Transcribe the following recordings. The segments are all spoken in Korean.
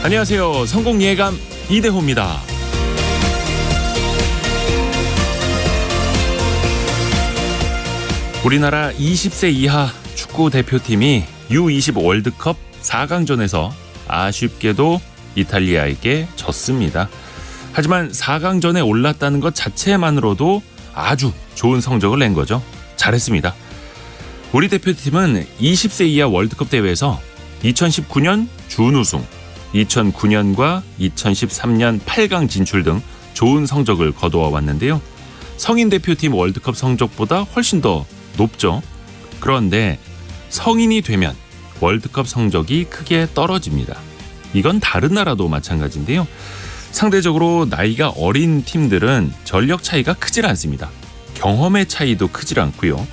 안녕하세요. 성공예감 이대호입니다. 우리나라 20세 이하 축구 대표팀이 U20 월드컵 4강전에서 아쉽게도 이탈리아에게 졌습니다. 하지만 4강전에 올랐다는 것 자체만으로도 아주 좋은 성적을 낸 거죠. 잘했습니다. 우리 대표팀은 20세 이하 월드컵 대회에서 2019년 준우승, 2009년과 2013년 8강 진출 등 좋은 성적을 거두어 왔는데요. 성인 대표팀 월드컵 성적보다 훨씬 더 높죠. 그런데 성인이 되면 월드컵 성적이 크게 떨어집니다. 이건 다른 나라도 마찬가지인데요. 상대적으로 나이가 어린 팀들은 전력 차이가 크질 않습니다. 경험의 차이도 크질 않고요.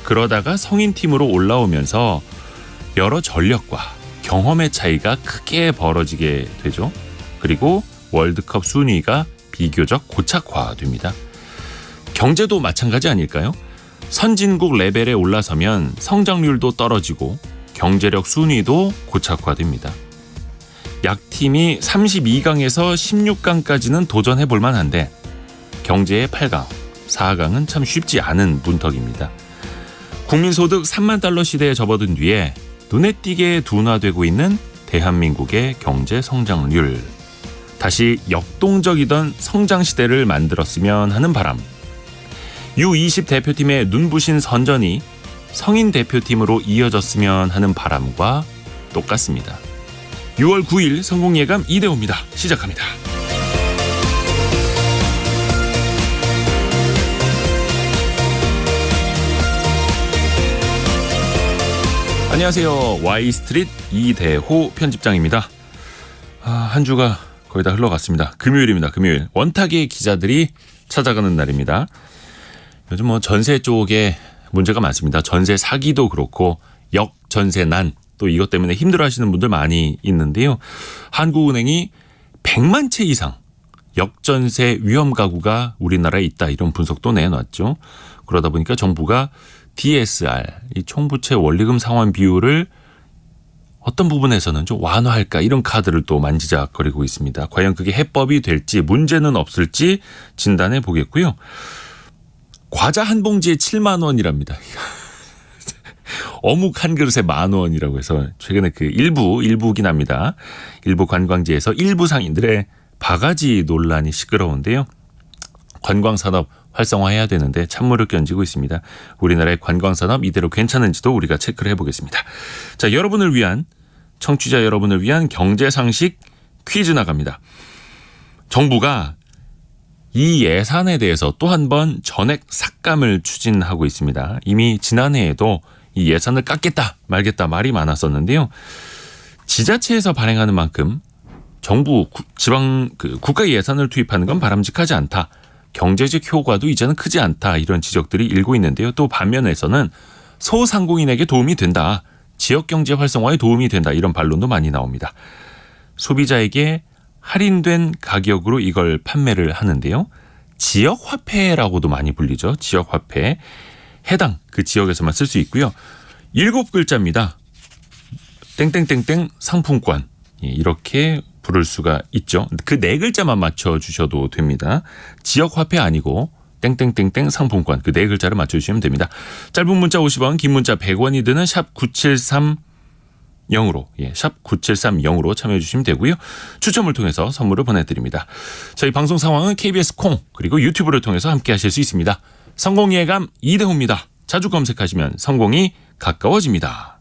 그러다가 성인 팀으로 올라오면서 여러 전력과 경험의 차이가 크게 벌어지게 되죠. 그리고 월드컵 순위가 비교적 고착화됩니다. 경제도 마찬가지 아닐까요? 선진국 레벨에 올라서면 성장률도 떨어지고 경제력 순위도 고착화됩니다. 약팀이 32강에서 16강까지는 도전해 볼 만한데 경제의 8강, 4강은 참 쉽지 않은 문턱입니다. 국민소득 3만 달러 시대에 접어든 뒤에 눈에 띄게 둔화되고 있는 대한민국의 경제 성장률. 다시 역동적이던 성장 시대를 만들었으면 하는 바람. U20 대표팀의 눈부신 선전이 성인 대표팀으로 이어졌으면 하는 바람과 똑같습니다. 6월 9일 성공예감 이대호입니다. 시작합니다. 안녕하세요. Y스트릿 이대호 편집장입니다. 한 주가 거의 다 흘러갔습니다. 금요일입니다. 금요일. 원탁의 기자들이 찾아가는 날입니다. 요즘 전세 쪽에 문제가 많습니다. 전세 사기도 그렇고 역전세난 또 이것 때문에 힘들어하시는 분들 많이 있는데요. 한국은행이 100만 채 이상 역전세 위험 가구가 우리나라에 있다 이런 분석도 내놨죠. 그러다 보니까 정부가 DSR, 이 총부채 원리금 상환 비율을 어떤 부분에서는 좀 완화할까 이런 카드를 또 만지작거리고 있습니다. 과연 그게 해법이 될지 문제는 없을지 진단해 보겠고요. 과자 한 봉지에 7만 원이랍니다. 어묵 한 그릇에 10,000원이라고 해서 최근에 그 일부긴 합니다. 일부 관광지에서 일부 상인들의 바가지 논란이 시끄러운데요. 관광산업 활성화해야 되는데 찬물을 끼얹고 있습니다. 우리나라의 관광산업 이대로 괜찮은지도 우리가 체크를 해보겠습니다. 자, 청취자 여러분을 위한 경제상식 퀴즈 나갑니다. 정부가 이 예산에 대해서 또 한 번 전액 삭감을 추진하고 있습니다. 이미 지난해에도 이 예산을 깎겠다 말겠다 말이 많았었는데요. 지자체에서 발행하는 만큼 정부, 지방 국가 예산을 투입하는 건 바람직하지 않다. 경제적 효과도 이제는 크지 않다. 이런 지적들이 일고 있는데요. 또 반면에서는 소상공인에게 도움이 된다. 지역경제 활성화에 도움이 된다. 이런 반론도 많이 나옵니다. 소비자에게 할인된 가격으로 이걸 판매를 하는데요. 지역화폐라고도 많이 불리죠. 지역화폐. 해당 그 지역에서만 쓸 수 있고요. 7글자입니다. 땡땡땡땡 상품권. 이렇게 부를 수가 있죠. 그 4글자만 맞춰주셔도 됩니다. 지역화폐 아니고 땡땡땡땡 상품권 그 4글자를 맞춰주시면 됩니다. 짧은 문자 50원, 긴 문자 100원이 드는 샵 9730으로 샵 9730으로 참여해 주시면 되고요. 추첨을 통해서 선물을 보내드립니다. 저희 방송 상황은 KBS 콩 그리고 유튜브를 통해서 함께 하실 수 있습니다. 성공예감 이대호입니다. 자주 검색하시면 성공이 가까워집니다.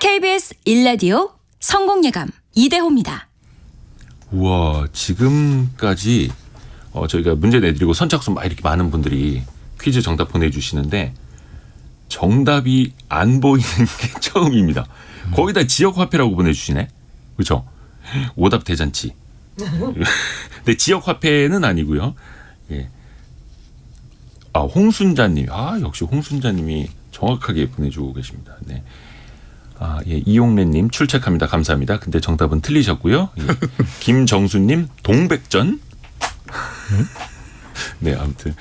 KBS 1라디오 성공예감 이대호입니다. 우와, 지금까지 저희가 문제 내드리고 선착순 막 이렇게 많은 분들이 퀴즈 정답 보내주시는데 정답이 안 보이는 게 처음입니다. 거기다 지역화폐라고 보내주시네. 그렇죠? 오답 대잔치. 근데 지역화폐는 아니고요. 예. 홍순자님. 역시 홍순자님이 정확하게 보내주고 계십니다. 네. 이용래님 출첵합니다. 감사합니다. 근데 정답은 틀리셨고요. 예. 김정수님 동백전. 네, 아무튼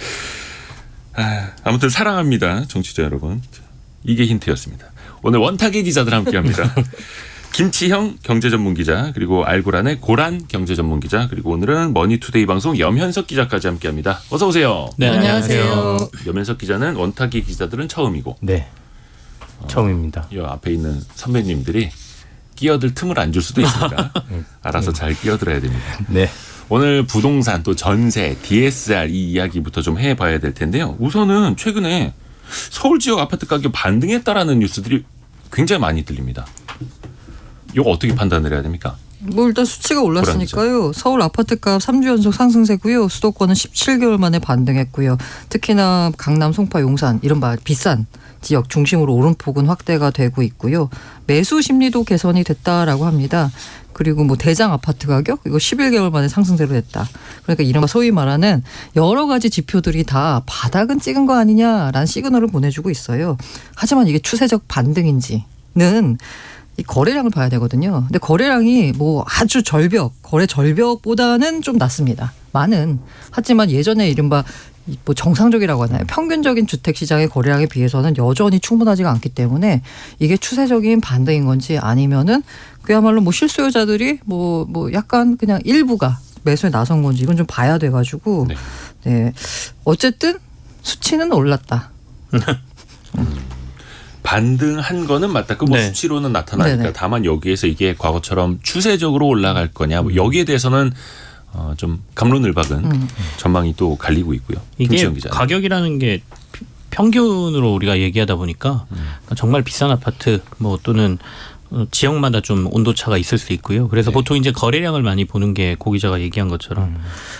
아무튼 사랑합니다, 정치자 여러분. 이게 힌트였습니다. 오늘 원탁의 기자들 함께합니다. 김치형 경제전문기자, 그리고 알고란의 고란 경제전문기자, 그리고 오늘은 머니투데이 방송 염현석 기자까지 함께합니다. 어서 오세요. 네, 안녕하세요. 염현석 기자는 원탁의 기자들은 처음이고, 네, 처음입니다. 이 앞에 있는 선배님들이 끼어들 틈을 안 줄 수도 있으니까 알아서 잘 끼어들어야 됩니다. 네, 오늘 부동산 또 전세, DSR 이 이야기부터 좀 해봐야 될 텐데요. 우선은 최근에 서울 지역 아파트 가격 반등했다라는 뉴스들이 굉장히 많이 들립니다. 이거 어떻게 판단을 해야 됩니까? 뭐 일단 수치가 올랐으니까요. 서울 아파트값 3주 연속 상승세고요. 수도권은 17개월 만에 반등했고요. 특히나 강남, 송파, 용산 이른바 비싼 지역 중심으로 오름폭은 확대가 되고 있고요. 매수 심리도 개선이 됐다라고 합니다. 그리고 뭐 대장 아파트 가격 이거 11개월 만에 상승세로 됐다. 그러니까 이른바 소위 말하는 여러 가지 지표들이 다 바닥은 찍은 거 아니냐라는 시그널을 보내주고 있어요. 하지만 이게 추세적 반등인지는 이 거래량을 봐야 되거든요. 근데 거래량이 뭐 아주 거래 절벽보다는 좀 낮습니다. 많은. 하지만 예전에 이른바 뭐 정상적이라고 하나요? 평균적인 주택 시장의 거래량에 비해서는 여전히 충분하지가 않기 때문에 이게 추세적인 반등인 건지 아니면은 그야말로 뭐 실수요자들이 뭐 약간 그냥 일부가 매수에 나선 건지 이건 좀 봐야 돼가지고 네. 어쨌든 수치는 올랐다. 반등한 거는 맞다. 그 뭐 네. 수치로는 나타나니까. 네네. 다만 여기에서 이게 과거처럼 추세적으로 올라갈 거냐, 뭐 여기에 대해서는 좀 갑론을박은 전망이 또 갈리고 있고요. 이게 김치영 기자. 가격이라는 게 평균으로 우리가 얘기하다 보니까 정말 비싼 아파트 뭐 또는 지역마다 좀 온도차가 있을 수 있고요. 그래서 네. 보통 이제 거래량을 많이 보는 게 고 기자가 얘기한 것처럼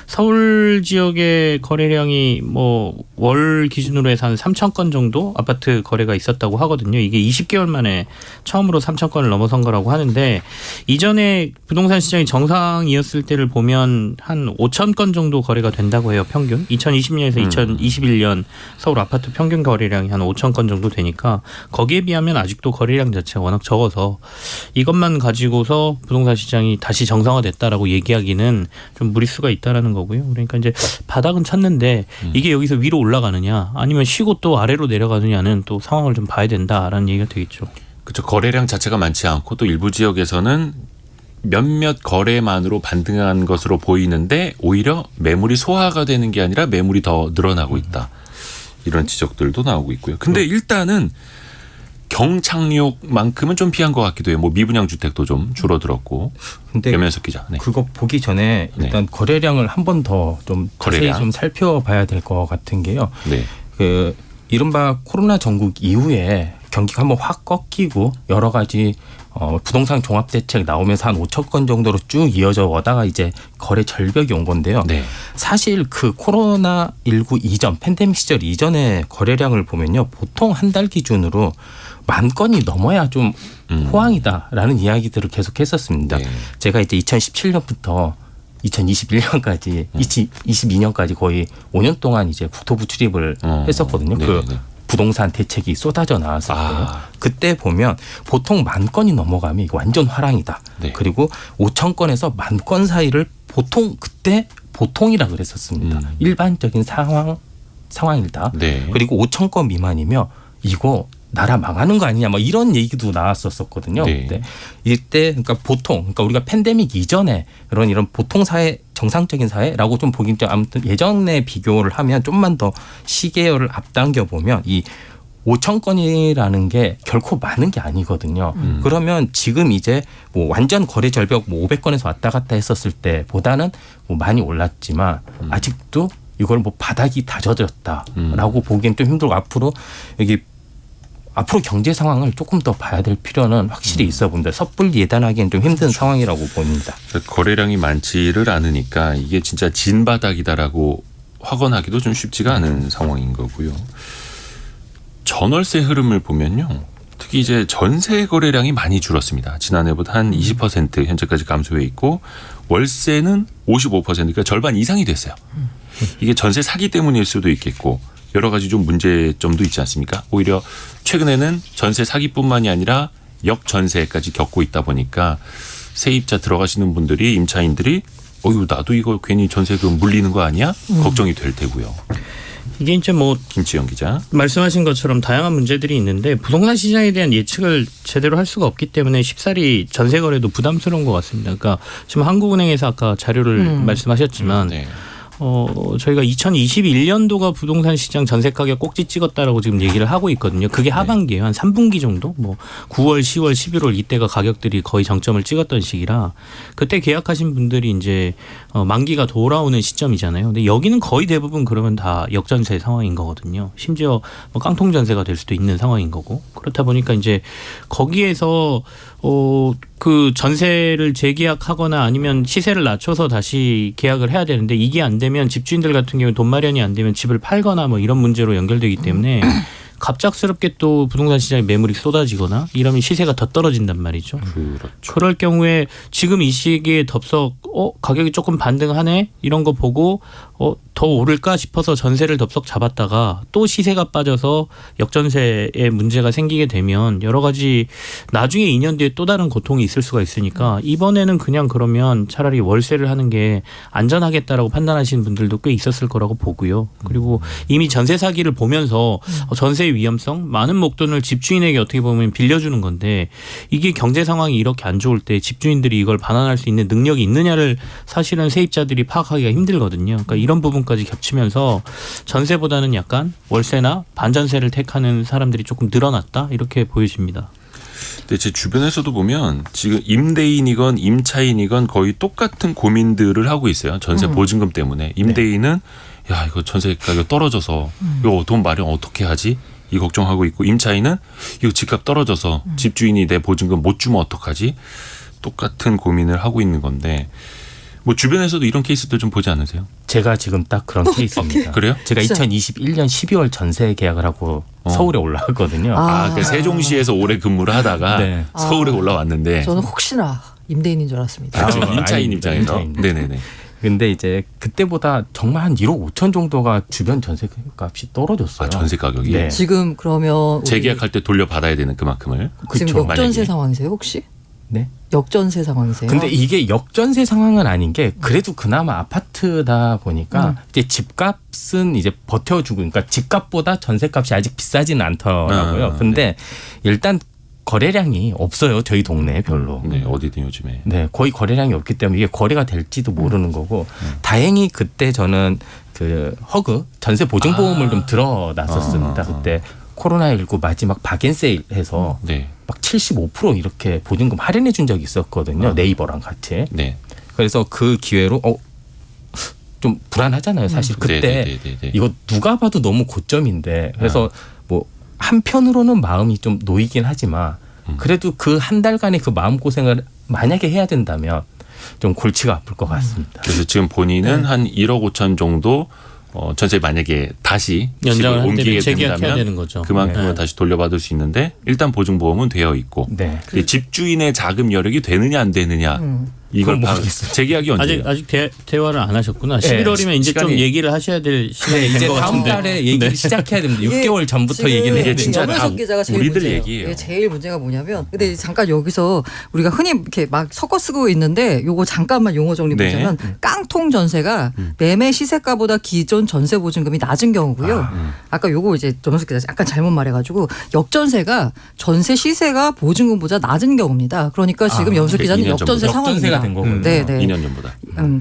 서울 지역의 거래량이 뭐 월 기준으로 해서 한 3천 건 정도 아파트 거래가 있었다고 하거든요. 이게 20개월 만에 처음으로 3천 건을 넘어선 거라고 하는데 이전에 부동산 시장이 정상이었을 때를 보면 한 5천 건 정도 거래가 된다고 해요. 평균. 2020년에서 2021년 서울 아파트 평균 거래량이 한 5천 건 정도 되니까 거기에 비하면 아직도 거래량 자체가 워낙 적어서 이것만 가지고서 부동산 시장이 다시 정상화됐다라고 얘기하기는 좀 무리수가 있다라는 거고요. 그러니까 이제 바닥은 쳤는데 이게 여기서 위로 올라가느냐 아니면 쉬고 또 아래로 내려가느냐는 또 상황을 좀 봐야 된다라는 얘기가 되겠죠. 그렇죠. 거래량 자체가 많지 않고 또 일부 지역에서는 몇몇 거래만으로 반등한 것으로 보이는데 오히려 매물이 소화가 되는 게 아니라 매물이 더 늘어나고 있다. 이런 지적들도 나오고 있고요. 근데 일단은 경착륙만큼은 좀 피한 것 같기도 해요. 뭐 미분양 주택도 좀 줄어들었고. 근데 염현석 기자. 네. 그거 보기 전에 일단 거래량을 한 번 더 좀 자세히 거래량? 좀 살펴봐야 될 것 같은 게요. 네. 그 이른바 코로나 전국 이후에 경기가 한번 확 꺾이고 여러 가지 부동산 종합 대책 나오면서 한 5천 건 정도로 쭉 이어져 오다가 이제 거래 절벽이 온 건데요. 네. 사실 그 코로나19 이전 팬데믹 시절 이전의 거래량을 보면요. 보통 한 달 기준으로 10,000건이 넘어야 좀 호황이다라는 이야기들을 계속 했었습니다. 네. 제가 이제 2017년부터 2021년까지 22년까지 거의 5년 동안 이제 국토부 출입을 했었거든요. 네, 그 네. 부동산 대책이 쏟아져 나왔을 때요. 아. 그때 보면 보통 10,000건이 넘어가면 이거 완전 화랑이다. 네. 그리고 5,000건에서 10,000건 사이를 보통 그때 보통이라 그랬었습니다. 일반적인 상황이다. 네. 그리고 5,000건 미만이면 이거 나라 망하는 거 아니냐 뭐 이런 얘기도 나왔었거든요. 네. 그때 이때 그러니까 보통 그러니까 우리가 팬데믹 이전에 이런 보통 사회 정상적인 사회라고 좀 보긴 좀 아무튼 예전에 비교를 하면 좀만 더 시계열을 앞당겨 보면 이 5,000건이라는 게 결코 많은 게 아니거든요. 그러면 지금 이제 뭐 완전 거래 절벽 뭐 500건에서 왔다 갔다 했었을 때보다는 뭐 많이 올랐지만 아직도 이걸 뭐 바닥이 다져졌다라고 보기엔 좀 힘들고 앞으로 경제 상황을 조금 더 봐야 될 필요는 확실히 있어 봅니다. 섣불리 예단하기엔 좀 힘든 상황이라고 봅니다. 거래량이 많지를 않으니까 이게 진짜 진바닥이다라고 확언하기도 좀 쉽지가 않은 상황인 거고요. 전월세 흐름을 보면요. 특히 이제 전세 거래량이 많이 줄었습니다. 지난해보다 한 20% 현재까지 감소해 있고 월세는 55% 그러니까 절반 이상이 됐어요. 이게 전세 사기 때문일 수도 있겠고 여러 가지 좀 문제점도 있지 않습니까? 오히려 최근에는 전세 사기뿐만이 아니라 역전세까지 겪고 있다 보니까 세입자 들어가시는 분들이 임차인들이 나도 이거 괜히 전세금 물리는 거 아니야? 걱정이 될 테고요. 이게 이제 뭐 김치영 기자. 말씀하신 것처럼 다양한 문제들이 있는데 부동산 시장에 대한 예측을 제대로 할 수가 없기 때문에 쉽사리 전세 거래도 부담스러운 것 같습니다. 그러니까 지금 한국은행에서 아까 자료를 말씀하셨지만 네. 저희가 2021년도가 부동산 시장 전세 가격 꼭지 찍었다라고 지금 얘기를 하고 있거든요. 그게 하반기에요. 한 3분기 정도? 뭐 9월, 10월, 11월 이때가 가격들이 거의 정점을 찍었던 시기라 그때 계약하신 분들이 이제 만기가 돌아오는 시점이잖아요. 근데 여기는 거의 대부분 그러면 다 역전세 상황인 거거든요. 심지어 뭐 깡통 전세가 될 수도 있는 상황인 거고. 그렇다 보니까 이제 거기에서 그 전세를 재계약하거나 아니면 시세를 낮춰서 다시 계약을 해야 되는데 이게 안 되면 집주인들 같은 경우에 돈 마련이 안 되면 집을 팔거나 뭐 이런 문제로 연결되기 때문에 갑작스럽게 또 부동산 시장에 매물이 쏟아지거나 이러면 시세가 더 떨어진단 말이죠. 그렇죠. 그럴 경우에 지금 이 시기에 덥석 가격이 조금 반등하네 이런 거 보고 더 오를까 싶어서 전세를 덥석 잡았다가 또 시세가 빠져서 역전세에 문제가 생기게 되면 여러 가지 나중에 2년 뒤에 또 다른 고통이 있을 수가 있으니까 이번에는 그냥 그러면 차라리 월세를 하는 게 안전하겠다라고 판단하시는 분들도 꽤 있었을 거라고 보고요. 그리고 이미 전세 사기를 보면서 전세의 위험성 많은 목돈을 집주인에게 어떻게 보면 빌려주는 건데 이게 경제 상황이 이렇게 안 좋을 때 집주인들이 이걸 반환할 수 있는 능력이 있느냐를 사실은 세입자들이 파악하기가 힘들거든요. 그러니까 이런 부분까지 겹치면서 전세보다는 약간 월세나 반전세를 택하는 사람들이 조금 늘어났다 이렇게 보여집니다. 근데 제 주변에서도 보면 지금 임대인이건 임차인이건 거의 똑같은 고민들을 하고 있어요. 전세 보증금 때문에. 임대인은 야 이거 전세 가격 떨어져서 이거 돈 마련 어떻게 하지? 이 걱정하고 있고 임차인은 이거 집값 떨어져서 집주인이 내 보증금 못 주면 어떡하지? 똑같은 고민을 하고 있는 건데 뭐 주변에서도 이런 케이스들 좀 보지 않으세요? 제가 지금 딱 그런 케이스입니다. 그래요? 제가 진짜? 2021년 12월 전세 계약을 하고 서울에 올라왔거든요. 그 세종시에서 오래 근무를 하다가 네. 서울에 올라왔는데 저는 혹시나 임대인인 줄 알았습니다. 그렇죠. 아, 임차인 아닙니다. 입장에서. 임차인. 네네네. 근데 이제 그때보다 정말 한 1억 5천 정도가 주변 전세 값이 떨어졌어요. 아 전세 가격이 네. 지금 그러면 우리 재계약할 때 돌려받아야 되는 그만큼을. 지금 그쵸, 역전세 만약에. 상황이세요 혹시? 네. 역전세 상황이세요? 근데 이게 역전세 상황은 아닌 게 그래도 그나마 아파트다 보니까 이제 집값은 이제 버텨주고 그러니까 집값보다 전세값이 아직 비싸지는 않더라고요. 근데 일단 거래량이 없어요. 저희 동네에 별로. 네 어디든 요즘에. 네, 거의 거래량이 없기 때문에 이게 거래가 될지도 모르는 거고 다행히 그때 저는 그 허그 전세 보증보험을 좀 들어놨었습니다. 그때 코로나19 마지막 박앤세일 해서 네. 막 75% 이렇게 보증금 할인해 준 적이 있었거든요. 네이버랑 같이. 네. 그래서 그 기회로 좀 불안하잖아요. 사실 그때 네네네네. 이거 누가 봐도 너무 고점인데 그래서 뭐 한편으로는 마음이 좀 놓이긴 하지만 그래도 그 한 달간의 그 마음고생을 만약에 해야 된다면 좀 골치가 아플 것 같습니다. 그래서 지금 본인은 한 1억 5천 정도 전세 만약에 다시 연장을 집을 한다면 옮기게 재계약해야 된다면 되는 거죠. 그만큼은 네. 다시 돌려받을 수 있는데 일단 보증보험은 되어 있고 네. 근데 집주인의 자금 여력이 되느냐 안 되느냐 이걸 그건 모르겠어요. 재계약이 언제예요? 아직 대화를 안 하셨구나. 네, 11월이면 이제 좀 시간이- 얘기를 하셔야 될 시간이 네, 된 이제 것 다음 같은데. 달에 얘기를 네. 시작해야 됩니다. 이게 6개월 전부터 지금 얘기를 해야 이게 진짜 됩니다. 염현석 다 기자가 제일 우리들 문제예요. 얘기예요. 이게 제일 문제가 뭐냐면 근데 잠깐 여기서 우리가 흔히 이렇게 막 섞어 쓰고 있는데 요거 잠깐만 용어 정리 네. 보자면 깡통 전세가 매매 시세가보다 기존 전세 보증금이 낮은 경우고요. 아까 요거 이제 염현석 기자 약간 잘못 말해가지고 역전세가 전세 시세가 보증금보다 낮은 경우입니다. 그러니까 지금 염현석 기자는 2년 역전세 전부터. 상황입니다. 역전세가 된 거군요. 네, 네. 2년 전보다.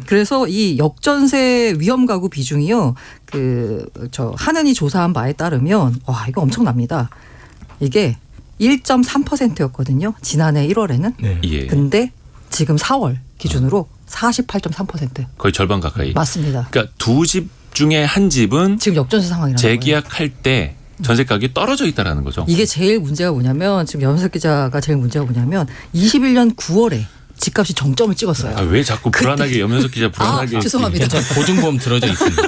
그래서 이 역전세 위험 가구 비중이요. 저 하는이 조사한 바에 따르면 와 이거 엄청납니다. 이게 1.3%였거든요. 지난해 1월에는. 네. 예. 근데 지금 4월 기준으로 48.3%. 거의 절반 가까이. 맞습니다. 그러니까 두 집 중에 한 집은 지금 역전세 상황이라는 거예요. 재계약할 때 전세 가격이 떨어져 있다라는 거죠. 이게 제일 문제가 뭐냐면 지금 염석 기자가 제일 문제가 뭐냐면 21년 9월에 집값이 정점을 찍었어요. 아, 왜 자꾸 불안하게 염현석 기자 불안하게 죄송합니다. 괜찮아요. 보증보험 들어져 있습니다.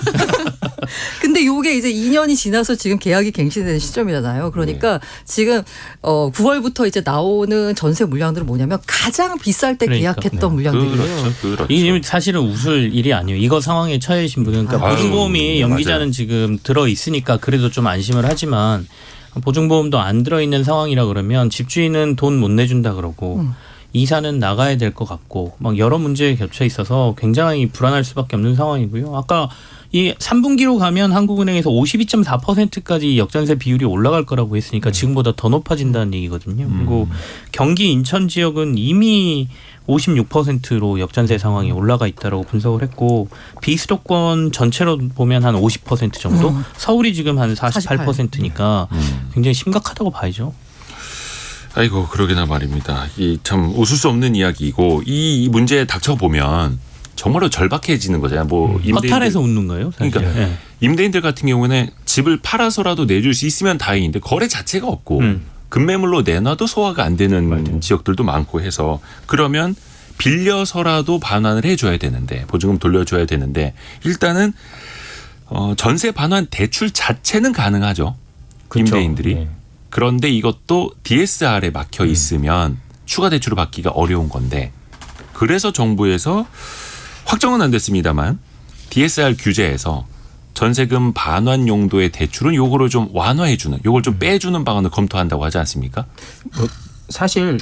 근데 요게 이제 2년이 지나서 지금 계약이 갱신되는 시점이잖아요. 그러니까 지금 9월부터 이제 나오는 전세 물량들은 뭐냐면 가장 비쌀 때 그러니까. 계약했던 물량들이에요. 그렇죠. 그렇죠. 이게 사실은 웃을 일이 아니에요. 이거 상황에 처해 계신 분은 그러니까 아유, 보증보험이 연기자는 맞아요. 지금 들어 있으니까 그래도 좀 안심을 하지만 보증보험도 안 들어 있는 상황이라 그러면 집주인은 돈 못 내준다 그러고 이사는 나가야 될 것 같고 막 여러 문제에 겹쳐 있어서 굉장히 불안할 수밖에 없는 상황이고요. 아까 이 3분기로 가면 한국은행에서 52.4%까지 역전세 비율이 올라갈 거라고 했으니까 지금보다 더 높아진다는 얘기거든요. 그리고 경기 인천 지역은 이미 56%로 역전세 상황이 올라가 있다라고 분석을 했고 비수도권 전체로 보면 한 50% 정도, 서울이 지금 한 48%니까 굉장히 심각하다고 봐야죠. 아이고 그러게나 말입니다. 이 참 웃을 수 없는 이야기이고 이 문제에 닥쳐 보면 정말로 절박해지는 거잖아요. 뭐 허탈해서 웃는 거예요. 사실. 그러니까 네. 임대인들 같은 경우는 집을 팔아서라도 내줄 수 있으면 다행인데 거래 자체가 없고 급매물로 내놔도 소화가 안 되는 지역들도 많고 해서 그러면 빌려서라도 반환을 해줘야 되는데 보증금 돌려줘야 되는데 일단은 전세 반환 대출 자체는 가능하죠. 그렇죠. 임대인들이. 네. 그런데 이것도 DSR에 막혀 있으면 추가 대출을 받기가 어려운 건데 그래서 정부에서 확정은 안 됐습니다만 DSR 규제에서 전세금 반환 용도의 대출은 요거를 좀 완화해주는 요걸 좀 빼주는 방안을 검토한다고 하지 않습니까? 사실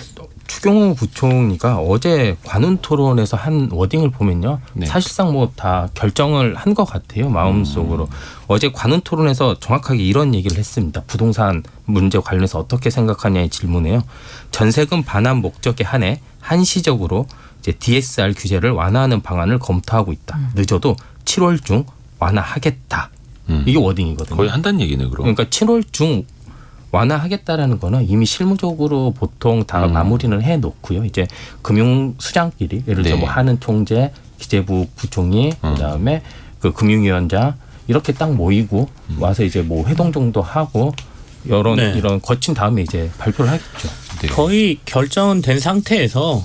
추경호 부총리가 어제 관훈 토론에서 한 워딩을 보면요. 네. 사실상 뭐 다 결정을 한 것 같아요. 마음속으로. 어제 관훈 토론에서 정확하게 이런 얘기를 했습니다. 부동산 문제 관련해서 어떻게 생각하냐의 질문에요. 전세금 반환 목적에 한해 한시적으로 이제 DSR 규제를 완화하는 방안을 검토하고 있다. 늦어도 7월 중 완화하겠다. 이게 워딩이거든요. 거의 한다는 얘기네 그럼. 그러니까 7월 중 완화하겠다라는 거는 이미 실무적으로 보통 다 마무리는 해놓고요. 이제 금융수장끼리 예를 들어 네. 뭐 하는 총재, 기재부 부총리, 그다음에 그 금융위원장 이렇게 딱 모이고 와서 이제 뭐 회동 정도 하고 네. 이런 거친 다음에 이제 발표를 하겠죠. 네. 거의 결정은 된 상태에서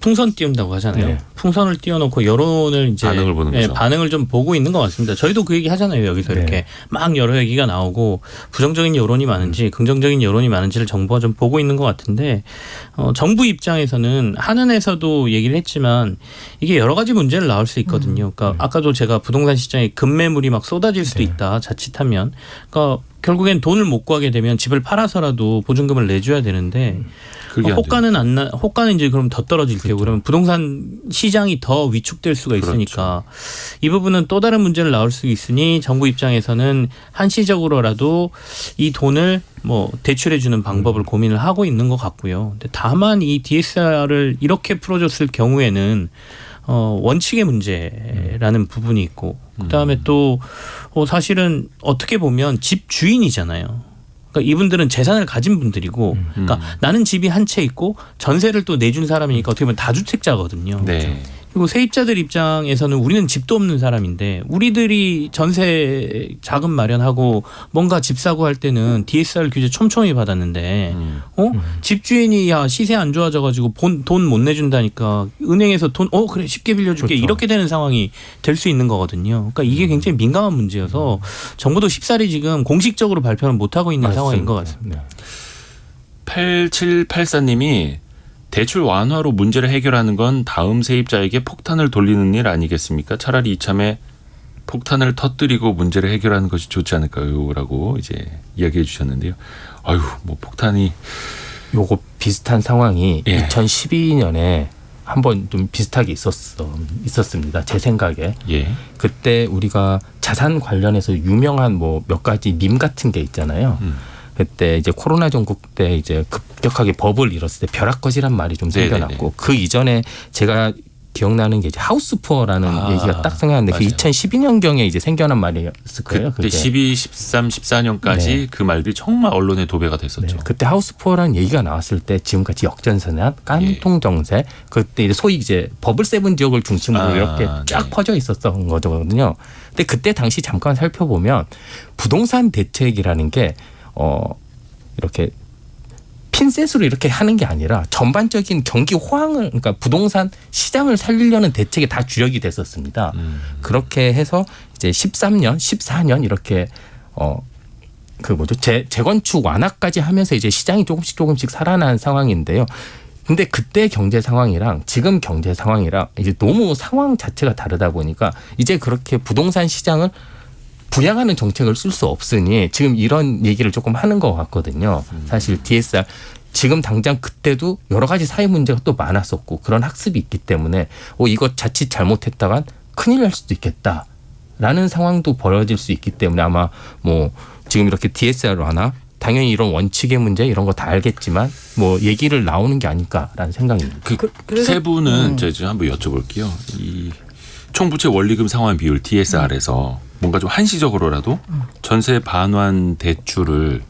풍선 띄운다고 하잖아요. 네. 풍선을 띄워놓고 여론을 이제 반응을 보는 거죠. 반응을 좀 보고 있는 것 같습니다. 저희도 그 얘기 하잖아요. 여기서 네. 이렇게 막 여러 얘기가 나오고 부정적인 여론이 많은지 긍정적인 여론이 많은지를 정부가 좀 보고 있는 것 같은데 정부 입장에서는 한은에서도 얘기를 했지만 이게 여러 가지 문제를 나올 수 있거든요. 그러니까 아까도 제가 부동산 시장에 급매물이 막 쏟아질 수도 있다. 자칫하면. 그러니까 결국엔 돈을 못 구하게 되면 집을 팔아서라도 보증금을 내줘야 되는데 그게 안 호가는 이제 그럼 더 떨어질 테고 그러면 부동산 시장이 더 위축될 수가 있으니까 이 부분은 또 다른 문제를 나올 수 있으니 정부 입장에서는 한시적으로라도 이 돈을 뭐 대출해 주는 방법을 고민을 하고 있는 것 같고요. 근데 다만 이 DSR을 이렇게 풀어줬을 경우에는 원칙의 문제라는 부분이 있고 그다음에 또 사실은 어떻게 보면 집 주인이잖아요. 그러니까 이분들은 재산을 가진 분들이고 그러니까 나는 집이 한 채 있고 전세를 또 내준 사람이니까 어떻게 보면 다주택자거든요. 네. 그리고 세입자들 입장에서는 우리는 집도 없는 사람인데 우리들이 전세 자금 마련하고 뭔가 집 사고 할 때는 DSR 규제 촘촘히 받았는데 집주인이 야 시세 안 좋아져가지고 돈 못 내준다니까 은행에서 돈 그래 쉽게 빌려줄게 그렇죠. 이렇게 되는 상황이 될 수 있는 거거든요. 그러니까 이게 굉장히 민감한 문제여서 정부도 쉽사리 지금 공식적으로 발표는 못 하고 있는 상황인 것 같습니다. 네. 8784님이 대출 완화로 문제를 해결하는 건 다음 세입자에게 폭탄을 돌리는 일 아니겠습니까? 차라리 이참에 폭탄을 터뜨리고 문제를 해결하는 것이 좋지 않을까요? 라고 이제 이야기해 주셨는데요. 아유, 뭐 폭탄이 요거 비슷한 상황이 예. 2012년에 한번 좀 비슷하게 있었습니다. 제 생각에. 예. 그때 우리가 자산 관련해서 유명한 뭐 몇 가지 밈 같은 게 있잖아요. 그때 이제 코로나 전국 때 이제 급격하게 버블 일었을 때 벼락거지란 말이 좀 생겨났고 네네네. 그 이전에 제가 기억나는 게 이제 하우스푸어라는 얘기가 딱 생각나는데 그 맞아요. 2012년경에 이제 생겨난 말이었을 거예요. 그때 12, 13, 14년까지 네. 그 말들이 정말 언론에 도배가 됐었죠. 네, 그때 하우스푸어라는 얘기가 나왔을 때 지금까지 역전세나 깡통 정세 그때 이제 소위 이제 버블 세븐 지역을 중심으로 이렇게 쫙 네. 퍼져 있었던 거거든요. 근데 그때 당시 잠깐 살펴보면 부동산 대책이라는 게 이렇게 핀셋으로 이렇게 하는 게 아니라 전반적인 경기 호황을 그러니까 부동산 시장을 살리려는 대책에 다 주력이 됐었습니다. 그렇게 해서 이제 13년, 14년 이렇게 재건축 완화까지 하면서 이제 시장이 조금씩 살아난 상황인데요. 근데 그때 경제 상황이랑 지금 경제 상황이랑 이제 너무 상황 자체가 다르다 보니까 이제 그렇게 부동산 시장을 부양하는 정책을 쓸 수 없으니 지금 이런 얘기를 조금 하는 것 같거든요. 사실 DSR 지금 당장 그때도 여러 가지 사회 문제가 또 많았었고 그런 학습이 있기 때문에 이거 자칫 잘못했다간 큰일 날 수도 있겠다라는 상황도 벌어질 수 있기 때문에 아마 뭐 지금 이렇게 DSR 완화 당연히 이런 원칙의 문제 이런 거 다 알겠지만 뭐 얘기를 나오는 게 아닐까라는 생각입니다. 그래서- 세 분은 제가 좀 한번 여쭤볼게요. 이 총부채 원리금 상환 비율 DSR에서 뭔가 좀 한시적으로라도 전세 반환 대출을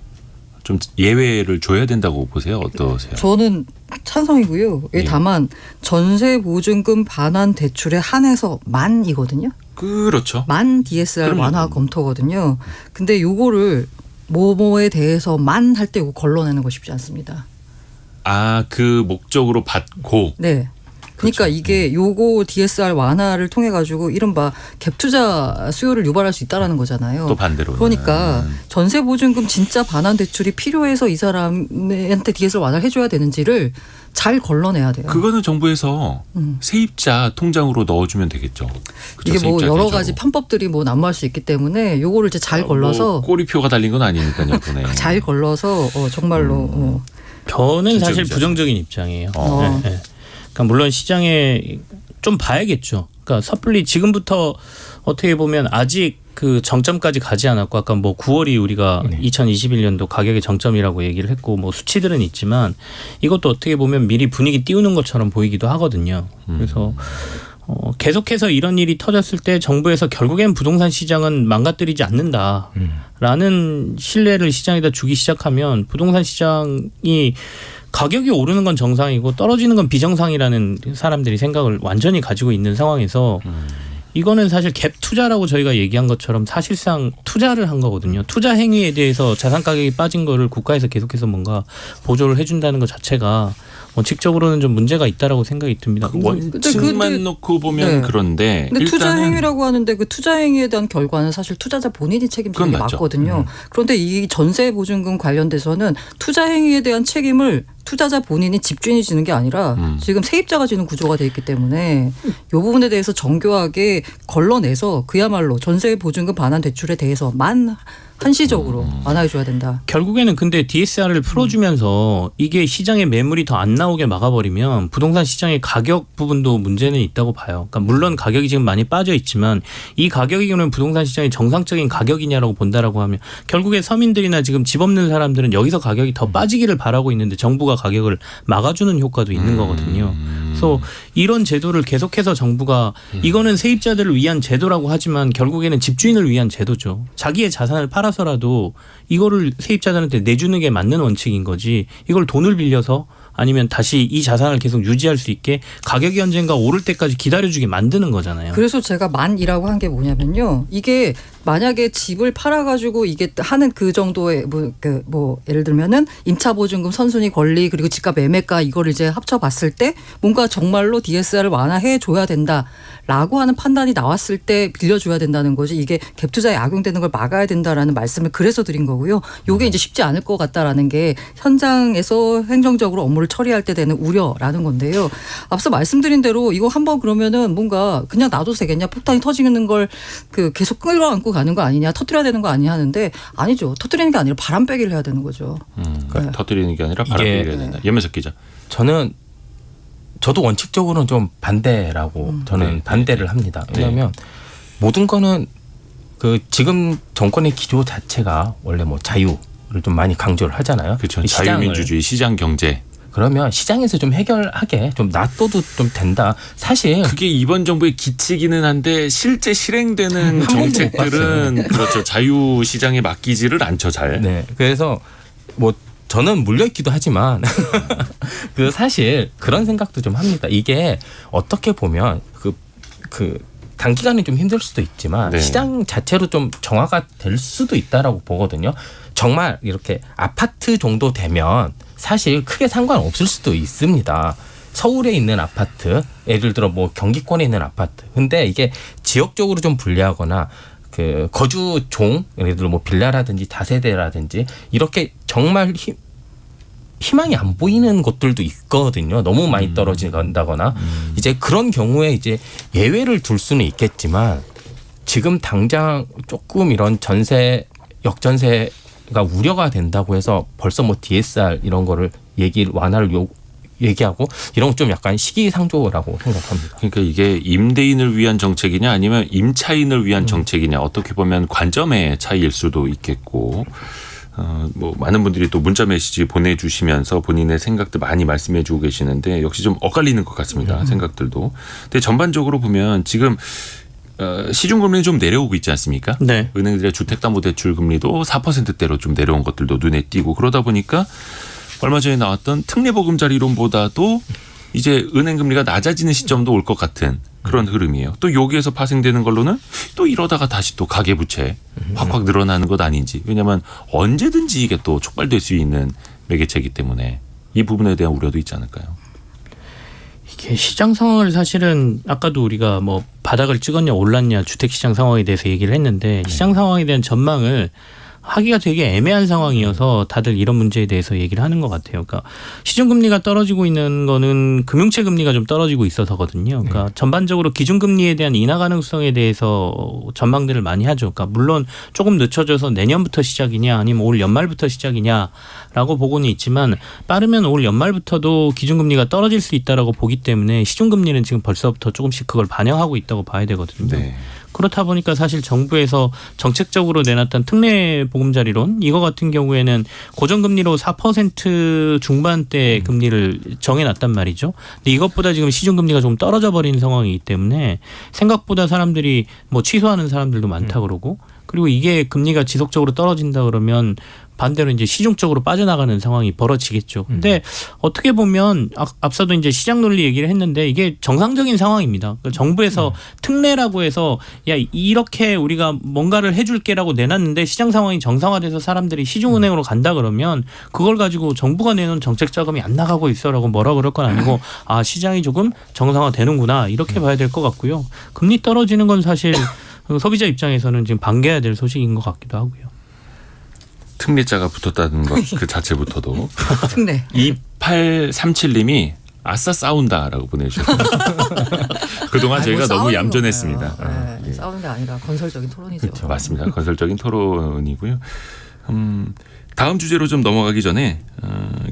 좀 예외를 줘야 된다고 보세요. 어떠세요? 저는 찬성이고요. 예. 다만 전세 보증금 반환 대출에 한해서 만이거든요. 그렇죠. 만 DSR 그럼요. 완화 검토거든요. 근데 요거를 뭐뭐에 대해서 만 할 때 이거 걸러내는 거 쉽지 않습니다. 그 목적으로 받고 네. 그러니까 그렇죠. 이게 요거 DSR 완화를 통해 가지고 이른바 갭 투자 수요를 유발할 수 있다라는 거잖아요. 또 반대로. 그러니까 전세 보증금 진짜 반환 대출이 필요해서 이 사람한테 DSR 완화를 해줘야 되는지를 잘 걸러내야 돼요. 그거는 정부에서 세입자 통장으로 넣어주면 되겠죠. 그렇죠? 이게 뭐 세입자 여러 계좌로. 가지 편법들이 뭐 난무할 수 있기 때문에 요거를 이제 잘 걸러서 뭐 꼬리표가 달린 건 아니니까요. 돈에. 잘 걸러서 정말로 저는 진짜 사실 의자. 부정적인 입장이에요. 어. 네, 네. 그러니까 물론 시장에 좀 봐야겠죠. 그러니까 섣불리 지금부터 어떻게 보면 아직 그 정점까지 가지 않았고 아까 뭐 9월이 우리가 2021년도 가격의 정점이라고 얘기를 했고 뭐 수치들은 있지만 이것도 어떻게 보면 미리 분위기 띄우는 것처럼 보이기도 하거든요. 그래서 계속해서 이런 일이 터졌을 때 정부에서 결국엔 부동산 시장은 망가뜨리지 않는다라는 신뢰를 시장에다 주기 시작하면 부동산 시장이 가격이 오르는 건 정상이고 떨어지는 건 비정상이라는 사람들이 생각을 완전히 가지고 있는 상황에서 이거는 사실 갭 투자라고 저희가 얘기한 것처럼 사실상 투자를 한 거거든요. 투자 행위에 대해서 자산 가격이 빠진 거를 국가에서 계속해서 뭔가 보조를 해준다는 것 자체가 원칙적으로는 좀 문제가 있다라고 생각이 듭니다. 원칙만 근데 놓고 보면 네. 그런데 근데 투자 일단은 행위라고 하는데 그 투자 행위에 대한 결과는 사실 투자자 본인이 책임지는 게 그건 맞죠. 맞거든요. 그런데 이 전세 보증금 관련돼서는 투자 행위에 대한 책임을 투자자 본인이 집주인이 지는 게 아니라 지금 세입자가 지는 구조가 돼 있기 때문에 이 부분에 대해서 정교하게 걸러내서 그야말로 전세 보증금 반환 대출에 대해서 한시적으로 완화해줘야 된다. 결국에는 근데 DSR을 풀어주면서 이게 시장에 매물이 더 안 나오게 막아버리면 부동산 시장의 가격 부분도 문제는 있다고 봐요. 그러니까 물론 가격이 지금 많이 빠져 있지만 이 가격이면 부동산 시장의 정상적인 가격이냐라고 본다라고 하면 결국에 서민들이나 지금 집 없는 사람들은 여기서 가격이 더 빠지기를 바라고 있는데 정부가 가격을 막아주는 효과도 있는 거거든요. 그래서 이런 제도를 계속해서 정부가 이거는 세입자들을 위한 제도라고 하지만 결국에는 집주인을 위한 제도죠. 자기의 자산을 팔아서라도 이거를 세입자들한테 내주는 게 맞는 원칙인 거지 이걸 돈을 빌려서 아니면 다시 이 자산을 계속 유지할 수 있게 가격이 언젠가 오를 때까지 기다려주게 만드는 거잖아요. 그래서 제가 만이라고 한 게 뭐냐면요. 이게 만약에 집을 팔아가지고 이게 하는 그 정도의 뭐 예를 들면은 임차보증금 선순위 권리 그리고 집값 매매가 이걸 이제 합쳐봤을 때 뭔가 정말로 DSR을 완화해 줘야 된다라고 하는 판단이 나왔을 때 빌려줘야 된다는 거지 이게 갭 투자에 악용되는 걸 막아야 된다라는 말씀을 그래서 드린 거고요. 이게 이제 쉽지 않을 것 같다라는 게 현장에서 행정적으로 업무를 처리할 때 되는 우려라는 건데요. 앞서 말씀드린 대로 이거 한번 그러면은 뭔가 그냥 놔도 되겠냐 폭탄이 터지는 걸 계속 끌어안고 가는 거 아니냐 터뜨려야 되는 거 아니냐 하는데 아니죠. 터뜨리는 게 아니라 바람 빼기를 해야 되는 거죠. 그러니까 네. 터뜨리는 게 아니라 바람 이게- 빼야 된다. 연면석 기자. 저도 원칙적으로는 좀 반대라고 저는 네. 반대를 합니다. 왜냐하면 모든 거는 지금 정권의 기조 자체가 원래 뭐 자유를 좀 많이 강조를 하잖아요. 그렇죠. 이 시장을. 자유민주주의, 시장 경제. 그러면 시장에서 좀 해결하게 좀 놔둬도 좀 된다. 사실 그게 이번 정부의 기치기는 한데 실제 실행되는 한 번도 못 정책들은 그렇죠. 자유 시장에 맡기지를 않죠. 잘. 네. 그래서 뭐 저는 물려있기도 하지만 사실 그런 생각도 좀 합니다. 이게 어떻게 보면 단기간에 좀 힘들 수도 있지만 네. 시장 자체로 좀 정화가 될 수도 있다라고 보거든요. 정말 이렇게 아파트 정도 되면 사실 크게 상관없을 수도 있습니다. 서울에 있는 아파트, 예를 들어 뭐 경기권에 있는 아파트. 근데 이게 지역적으로 좀 불리하거나 거주종, 예를 들어 뭐 빌라라든지 다세대라든지 이렇게 정말 희망이 안 보이는 곳들도 있거든요. 너무 많이 떨어진다거나 이제 그런 경우에 이제 예외를 둘 수는 있겠지만 지금 당장 조금 이런 역전세가 우려가 된다고 해서 벌써 뭐 DSR 이런 거를 얘기를 완화를 얘기하고 이런 건 좀 약간 시기상조라고 생각합니다. 그러니까 이게 임대인을 위한 정책이냐 아니면 임차인을 위한 정책이냐 어떻게 보면 관점의 차이일 수도 있겠고 뭐 많은 분들이 또 문자 메시지 보내주시면서 본인의 생각들 많이 말씀해주고 계시는데 역시 좀 엇갈리는 것 같습니다. 생각들도. 근데 전반적으로 보면 지금 시중금리는 좀 내려오고 있지 않습니까? 네. 은행들의 주택담보대출 금리도 4%대로 좀 내려온 것들도 눈에 띄고 그러다 보니까 얼마 전에 나왔던 특례보금자리론보다도 이제 은행 금리가 낮아지는 시점도 올 것 같은 그런 흐름이에요. 또 여기에서 파생되는 걸로는 또 이러다가 다시 또 가계부채 확확 늘어나는 것 아닌지. 왜냐하면 언제든지 이게 또 촉발될 수 있는 매개체이기 때문에 이 부분에 대한 우려도 있지 않을까요? 이게 시장 상황을 사실은 아까도 우리가 뭐 바닥을 찍었냐 올랐냐 주택시장 상황에 대해서 얘기를 했는데 시장 상황에 대한 전망을 하기가 되게 애매한 상황이어서 다들 이런 문제에 대해서 얘기를 하는 것 같아요. 그러니까 시중금리가 떨어지고 있는 거는 금융채 금리가 좀 떨어지고 있어서거든요. 그러니까 전반적으로 기준금리에 대한 인하 가능성에 대해서 전망들을 많이 하죠. 그러니까 물론 조금 늦춰져서 내년부터 시작이냐 아니면 올 연말부터 시작이냐라고 보고는 있지만 빠르면 올 연말부터도 기준금리가 떨어질 수 있다라고 보기 때문에 시중금리는 지금 벌써부터 조금씩 그걸 반영하고 있다고 봐야 되거든요. 네. 그렇다 보니까 사실 정부에서 정책적으로 내놨던 특례 보금자리론 이거 같은 경우에는 고정금리로 4% 중반대 금리를 정해놨단 말이죠. 근데 이것보다 지금 시중금리가 좀 떨어져 버린 상황이기 때문에 생각보다 사람들이 뭐 취소하는 사람들도 많다 그러고 그리고 이게 금리가 지속적으로 떨어진다 그러면 반대로 이제 시중 쪽으로 빠져나가는 상황이 벌어지겠죠. 근데 어떻게 보면 앞서도 이제 시장 논리 얘기를 했는데 이게 정상적인 상황입니다. 그러니까 정부에서 특례라고 해서 야 이렇게 우리가 뭔가를 해줄게라고 내놨는데 시장 상황이 정상화돼서 사람들이 시중은행으로 간다 그러면 그걸 가지고 정부가 내놓은 정책 자금이 안 나가고 있어라고 뭐라 그럴 건 아니고 아 시장이 조금 정상화되는구나 이렇게 봐야 될 것 같고요. 금리 떨어지는 건 사실 소비자 입장에서는 지금 반겨야 될 소식인 것 같기도 하고요. 특례자가 붙었다는 것 그 자체부터도 특례. 2837님이 아싸 싸운다라고 보내주셨어요. 그동안 아니, 저희가 뭐 너무 싸우는 얌전했습니다. 건가요? 네, 예. 싸우는 게 아니라 건설적인 토론이죠. 그렇죠. 맞습니다. 건설적인 토론이고요. 다음 주제로 좀 넘어가기 전에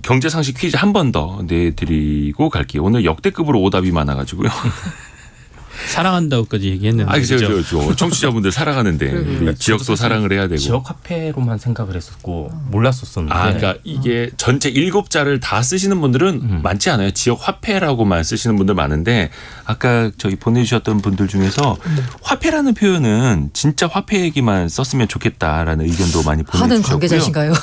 경제상식 퀴즈 한 번 더 내드리고 갈게요. 오늘 역대급으로 오답이 많아가지고요. 사랑한다고까지 얘기했는데. 아, 그죠? 저 청취자분들 살아가는데 우리 지역도 사랑을 해야 되고. 지역 화폐로만 생각을 했었고 몰랐었었는데. 아, 그러니까 이게 전체 7자를 다 쓰시는 분들은 많지 않아요. 지역 화폐라고만 쓰시는 분들 많은데 아까 저희 보내주셨던 분들 중에서 화폐라는 표현은 진짜 화폐 얘기만 썼으면 좋겠다라는 의견도 많이 보내주셨고요. 하는 관계자신가요?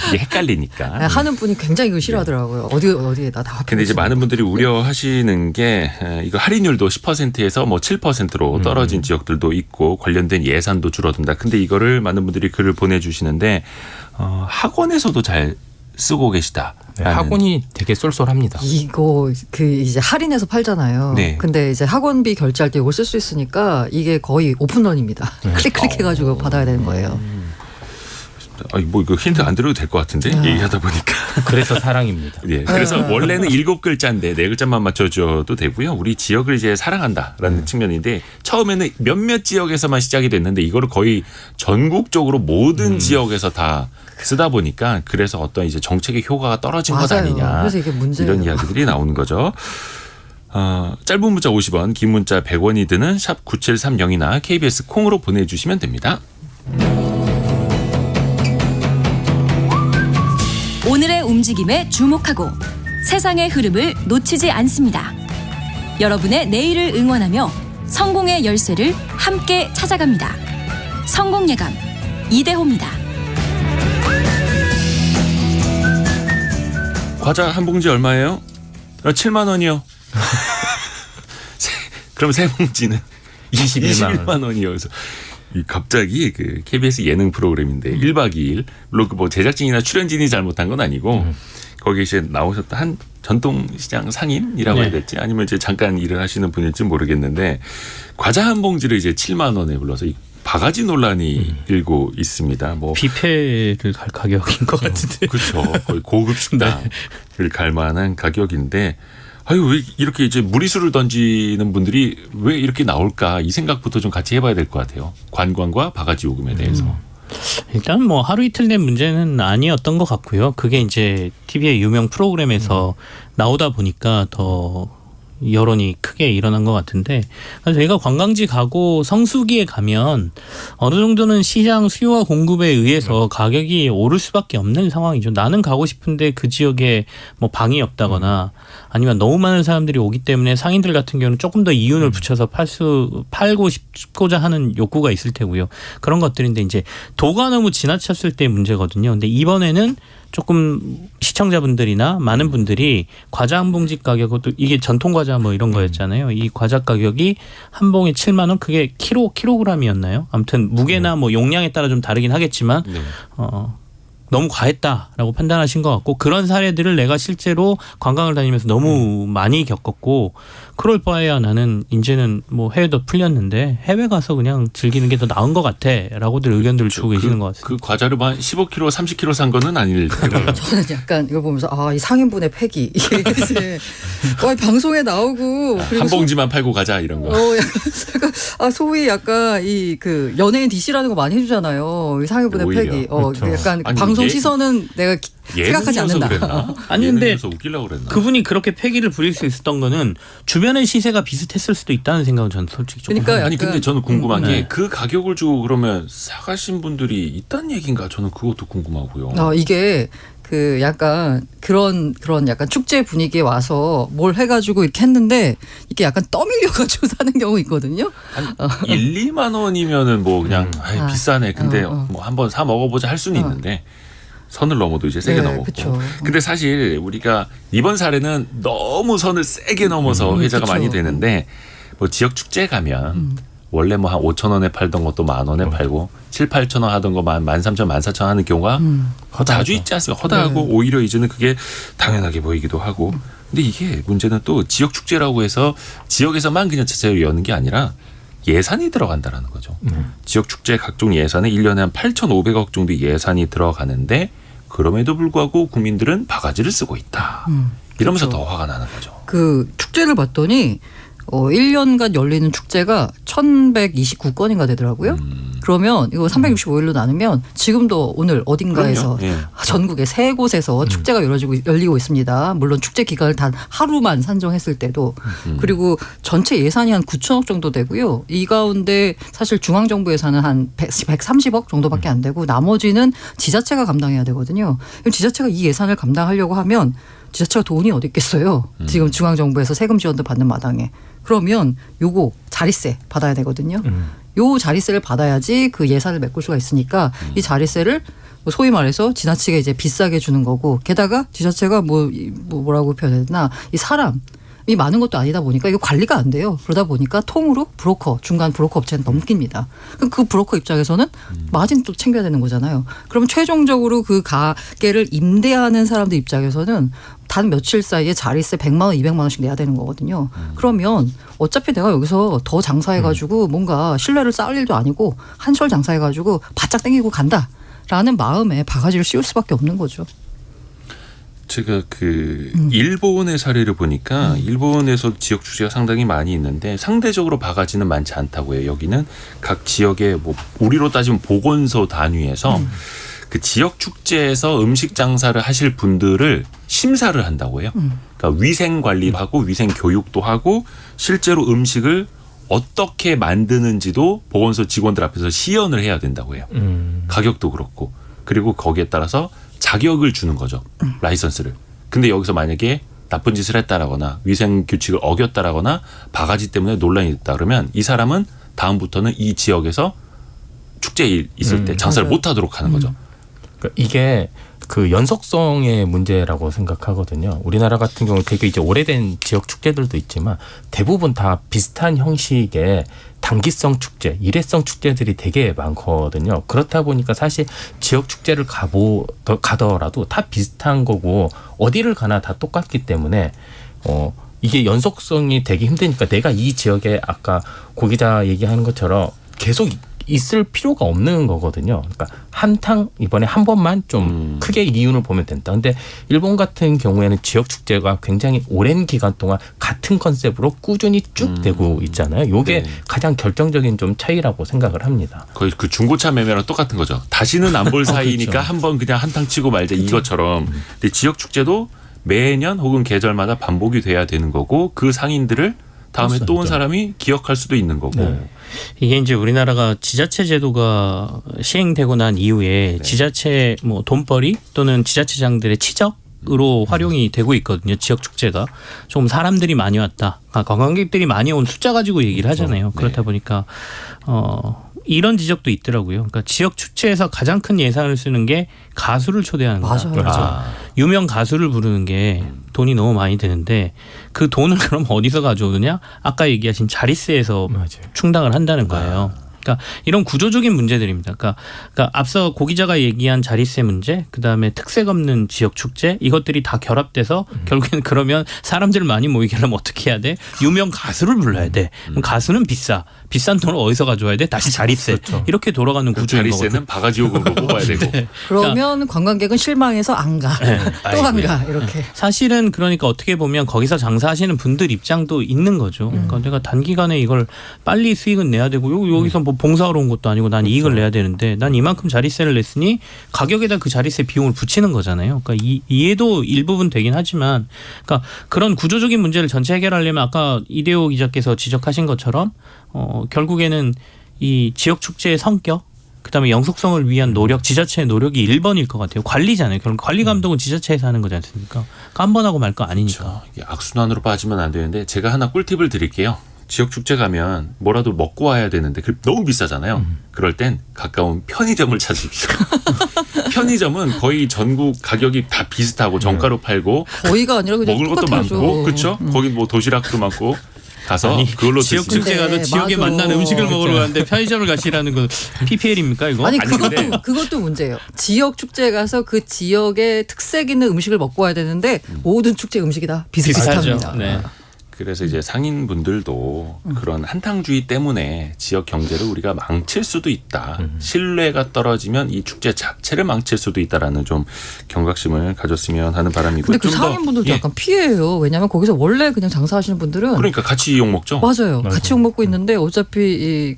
이게 헷갈리니까. 네, 하는 분이 굉장히 이거 싫어하더라고요. 어디에다 다. 근데 이제 많은 분들이 우려하시는 게 이거 할인율도 10%에서 뭐 7%로 떨어진 지역들도 있고 관련된 예산도 줄어든다. 근데 이거를 많은 분들이 글을 보내주시는데 학원에서도 잘 쓰고 계시다. 네, 학원이 되게 쏠쏠합니다. 이거 이제 할인해서 팔잖아요. 네. 근데 이제 학원비 결제할 때 이걸 쓸 수 있으니까 이게 거의 오픈런입니다. 클릭 해가지고 받아야 되는 거예요. 뭐 이거 힌트 안 드려도 될 것 같은데 얘기하다 보니까. 그래서 사랑입니다. 예. 그래서 원래는 7글자인데 4글자만 맞춰줘도 되고요. 우리 지역을 이제 사랑한다라는 측면인데 처음에는 몇몇 지역에서만 시작이 됐는데 이거를 거의 전국적으로 모든 지역에서 다 쓰다 보니까 그래서 어떤 이제 정책의 효과가 떨어진 것 맞아요. 아니냐. 그래서 이게 문제예요. 이런 이야기들이 나오는 거죠. 짧은 문자 50원, 긴 문자 100원이 드는 샵 9730이나 KBS 콩으로 보내주시면 됩니다. 오늘의 움직임에 주목하고 세상의 흐름을 놓치지 않습니다. 여러분의 내일을 응원하며 성공의 열쇠를 함께 찾아갑니다. 성공예감 이대호입니다. 과자 한 봉지 얼마예요? 7만 원이요. 그럼 세 봉지는 21만 원이요. 그래서 갑자기 그 KBS 예능 프로그램인데 1박 2일 물론 그 뭐 제작진이나 출연진이 잘못한 건 아니고 거기 이제 나오셨던 한 전통시장 상인이라고 해야 될지 아니면 이제 잠깐 일을 하시는 분일지 모르겠는데 과자 한 봉지를 이제 7만 원에 불러서 이 바가지 논란이 일고 있습니다. 뭐 뷔페를 갈 가격인 것 같은데. 그렇죠. 거의 고급 식당을 갈 만한 가격인데 아유 왜 이렇게 이제 무리수를 던지는 분들이 왜 이렇게 나올까 이 생각부터 좀 같이 해봐야 될 것 같아요. 관광과 바가지 요금에 대해서. 일단 뭐 하루 이틀 된 문제는 아니었던 것 같고요. 그게 이제 TV의 유명 프로그램에서 나오다 보니까 더 여론이 크게 일어난 것 같은데, 저희가 관광지 가고 성수기에 가면 어느 정도는 시장 수요와 공급에 의해서 가격이 오를 수밖에 없는 상황이죠. 나는 가고 싶은데 그 지역에 뭐 방이 없다거나 아니면 너무 많은 사람들이 오기 때문에 상인들 같은 경우는 조금 더 이윤을 붙여서 팔고 싶고자 하는 욕구가 있을 테고요. 그런 것들인데 이제 도가 너무 지나쳤을 때 문제거든요. 근데 이번에는 조금 시청자분들이나 많은 분들이 과자 한 봉지 가격도 이게 전통 과자 뭐 이런 거였잖아요. 이 과자 가격이 한 봉에 7만 원, 그게 킬로그램이었나요? 아무튼 무게나 뭐 용량에 따라 좀 다르긴 하겠지만 네. 너무 과했다라고 판단하신 것 같고, 그런 사례들을 내가 실제로 관광을 다니면서 너무 많이 겪었고, 그럴 바에야 나는 이제는 뭐 해외도 풀렸는데 해외 가서 그냥 즐기는 게 더 나은 것 같아라고들 의견들을 주고 계시는 것 같습니다. 그 과자를 한 15kg, 30kg 산 거는 아닐 거예요. 저는 약간 이걸 보면서 이 상인분의 패기 이게 이제 방송에 나오고 그리고 한 봉지만 팔고 가자 이런 거. 약간 소위 약간 이 그 연예인 DC라는 거 많이 해주잖아요. 이 상인분의 오히려. 패기. 그렇죠. 약간 아니, 방송 시선은 내가 생각하지 예능이어서 않는다. 그랬나? 아니, 근데 예능이어서 웃기려고 그랬나? 그분이 그렇게 패기를 부릴 수 있었던 거는 주변의 시세가 비슷했을 수도 있다는 생각은 저는 솔직히 조금 그러니까 아니 약간 근데 저는 궁금한 네. 게 그 가격을 주고 그러면 사가신 분들이 있다는 얘기인가? 저는 그것도 궁금하고요. 이게 그 약간 그런 약간 축제 분위기에 와서 뭘 해가지고 이렇게 했는데 이게 약간 떠밀려가지고 사는 경우 있거든요. 한 1, 2만 원이면은 뭐 그냥 비싸네. 근데 뭐 한번 사 먹어보자 할 수는 있는데 선을 넘어도 이제 세게 네, 넘었고. 그쵸. 근데 사실 우리가 이번 사례는 너무 선을 세게 넘어서 회자가 그쵸. 많이 되는데 뭐 지역 축제 가면 원래 뭐 한 5천 원에 팔던 것도 만 원에 팔고 7, 8천 원 하던 거만 13,000, 14,000 하는 경우가 자주 있지 않습니까? 허다하고 네. 오히려 이제는 그게 당연하게 보이기도 하고. 근데 이게 문제는 또 지역 축제라고 해서 지역에서만 그냥 자체로 여는 게 아니라 예산이 들어간다라는 거죠. 지역 축제 각종 예산에 1년에 한 8,500억 정도 예산이 들어가는데 그럼에도 불구하고 국민들은 바가지를 쓰고 있다. 이러면서 그렇죠. 더 화가 나는 거죠. 그 축제를 봤더니 1년간 열리는 축제가 1129건인가 되더라고요. 그러면 이거 365일로 나누면 지금도 오늘 어딘가에서 그럼요. 예. 전국의 세 곳에서 축제가 열리고 있습니다. 물론 축제 기간을 단 하루만 산정했을 때도. 그리고 전체 예산이 한 9천억 정도 되고요. 이 가운데 사실 중앙정부 예산은 한 130억 정도밖에 안 되고 나머지는 지자체가 감당해야 되거든요. 그럼 지자체가 이 예산을 감당하려고 하면 지자체가 돈이 어디 있겠어요. 지금 중앙정부에서 세금 지원도 받는 마당에. 그러면 요거 자릿세 받아야 되거든요. 요 자릿세를 받아야지 그 예산을 메꿀 수가 있으니까 이 자릿세를 뭐 소위 말해서 지나치게 이제 비싸게 주는 거고, 게다가 지자체가 뭐라고 표현해야 되나, 이 사람이 많은 것도 아니다 보니까 이거 관리가 안 돼요. 그러다 보니까 통으로 중간 브로커 업체는 넘깁니다. 그럼 그 브로커 입장에서는 마진 또 챙겨야 되는 거잖아요. 그럼 최종적으로 그 가게를 임대하는 사람들 입장에서는 단 며칠 사이에 자릿세 100만 원, 200만 원씩 내야 되는 거거든요. 그러면 어차피 내가 여기서 더 장사해가지고 뭔가 신뢰를 쌓을 일도 아니고 한철 장사해가지고 바짝 땡기고 간다라는 마음에 바가지를 씌울 수밖에 없는 거죠. 제가 일본의 사례를 보니까 일본에서 지역 축제가 상당히 많이 있는데 상대적으로 바가지는 많지 않다고 해요. 여기는 각 지역의 뭐 우리로 따지면 보건소 단위에서 그 지역 축제에서 음식 장사를 하실 분들을 심사를 한다고 해요. 그러니까 위생 관리도 하고 위생 교육도 하고 실제로 음식을 어떻게 만드는지도 보건소 직원들 앞에서 시연을 해야 된다고 해요. 가격도 그렇고. 그리고 거기에 따라서 자격을 주는 거죠. 라이선스를. 근데 여기서 만약에 나쁜 짓을 했다라거나 위생 규칙을 어겼다라거나 바가지 때문에 논란이 있다 그러면 이 사람은 다음부터는 이 지역에서 축제에 있을 때 장사를 못 하도록 하는 거죠. 그러니까 이게 그 연속성의 문제라고 생각하거든요. 우리나라 같은 경우 되게 이제 오래된 지역 축제들도 있지만 대부분 다 비슷한 형식의 단기성 축제, 일회성 축제들이 되게 많거든요. 그렇다 보니까 사실 지역 축제를 가더라도 다 비슷한 거고 어디를 가나 다 똑같기 때문에 이게 연속성이 되기 힘드니까 내가 이 지역에 아까 고 기자 얘기하는 것처럼 계속 있을 필요가 없는 거거든요. 그러니까 한탕 이번에 한 번만 좀 크게 이윤을 보면 된다. 근데 일본 같은 경우에는 지역 축제가 굉장히 오랜 기간 동안 같은 컨셉으로 꾸준히 쭉 되고 있잖아요. 요게 네. 가장 결정적인 좀 차이라고 생각을 합니다. 거의 그 중고차 매매랑 똑같은 거죠. 다시는 안 볼 사이니까 그렇죠. 한번 그냥 한탕 치고 말자 이것처럼. 근데 지역 축제도 매년 혹은 계절마다 반복이 돼야 되는 거고 그 상인들을 다음에 또 온 그렇죠. 사람이 기억할 수도 있는 거고. 네. 이게 이제 우리나라가 지자체 제도가 시행되고 난 이후에 지자체 뭐 돈벌이 또는 지자체장들의 치적으로 활용이 되고 있거든요. 지역 축제가 좀 사람들이 많이 왔다, 관광객들이 많이 온 숫자 가지고 얘기를 하잖아요. 그렇다 보니까 이런 지적도 있더라고요. 그러니까 지역 축제에서 가장 큰 예산을 쓰는 게 가수를 초대하는 거다. 맞아요. 유명 가수를 부르는 게 돈이 너무 많이 드는데 그 돈을 그럼 어디서 가져오느냐? 아까 얘기하신 자릿세에서 맞아요. 충당을 한다는 거예요. 그러니까 이런 구조적인 문제들입니다. 그러니까 앞서 고 기자가 얘기한 자릿세 문제, 그다음에 특색 없는 지역 축제, 이것들이 다 결합돼서 결국에는 그러면 사람들 많이 모이게 하려면 어떻게 해야 돼? 유명 가수를 불러야 돼. 그럼 가수는 비싼 돈을 어디서 가져와야 돼? 다시 자릿세. 이렇게 돌아가는 그 구조인 거거든요. 자릿세는 바가지 요금으로 뽑아야 되고. 그러면 관광객은 실망해서 안 가. 또 안 가. 이렇게. 사실은 그러니까 어떻게 보면 거기서 장사하시는 분들 입장도 있는 거죠. 그러니까 내가 단기간에 이걸 빨리 수익은 내야 되고 여기서 뭐 봉사하러 온 것도 아니고 난 이익을 내야 되는데 난 이만큼 자릿세를 냈으니 가격에다 그 자릿세 비용을 붙이는 거잖아요. 그러니까 이해도 일부분 되긴 하지만 그러니까 그런 구조적인 문제를 전체 해결하려면 아까 이대호 기자께서 지적하신 것처럼 결국에는 이 지역 축제의 성격, 그다음에 영속성을 위한 노력, 지자체의 노력이 1번일 것 같아요. 관리잖아요. 결국 관리 감독은 지자체에서 하는 거지 않습니까? 그러니까 한 번 하고 말 거 아니니까. 이게 악순환으로 빠지면 안 되는데 제가 하나 꿀팁을 드릴게요. 지역 축제 가면 뭐라도 먹고 와야 되는데 너무 비싸잖아요. 그럴 땐 가까운 편의점을 찾으십시오. 편의점은 거의 전국 가격이 다 비슷하고 정가로 팔고 거의가 아니라 그냥 먹을 것도 똑같아요. 많고 그렇죠. 거기 뭐 도시락도 많고 가서 그걸로 지역 드시면 축제 가서 근데 지역에 맞아. 만난 음식을 먹으러 가는데 편의점을 가시라는 건 PPL입니까 이거? 아니 근데- 그것도 문제예요. 지역 축제에 가서 그 지역의 특색 있는 음식을 먹고 와야 되는데 모든 축제 음식이 다 비슷비슷합니다. 비슷하죠. 네. 그래서 이제 상인분들도 그런 한탕주의 때문에 지역 경제를 우리가 망칠 수도 있다. 신뢰가 떨어지면 이 축제 자체를 망칠 수도 있다라는 좀 경각심을 가졌으면 하는 바람이고. 근데 그 좀 더- 상인분들도 예. 약간 피해예요. 왜냐하면 거기서 원래 그냥 장사하시는 분들은 그러니까 같이 욕 먹죠. 맞아요. 같이 욕 먹고 있는데 어차피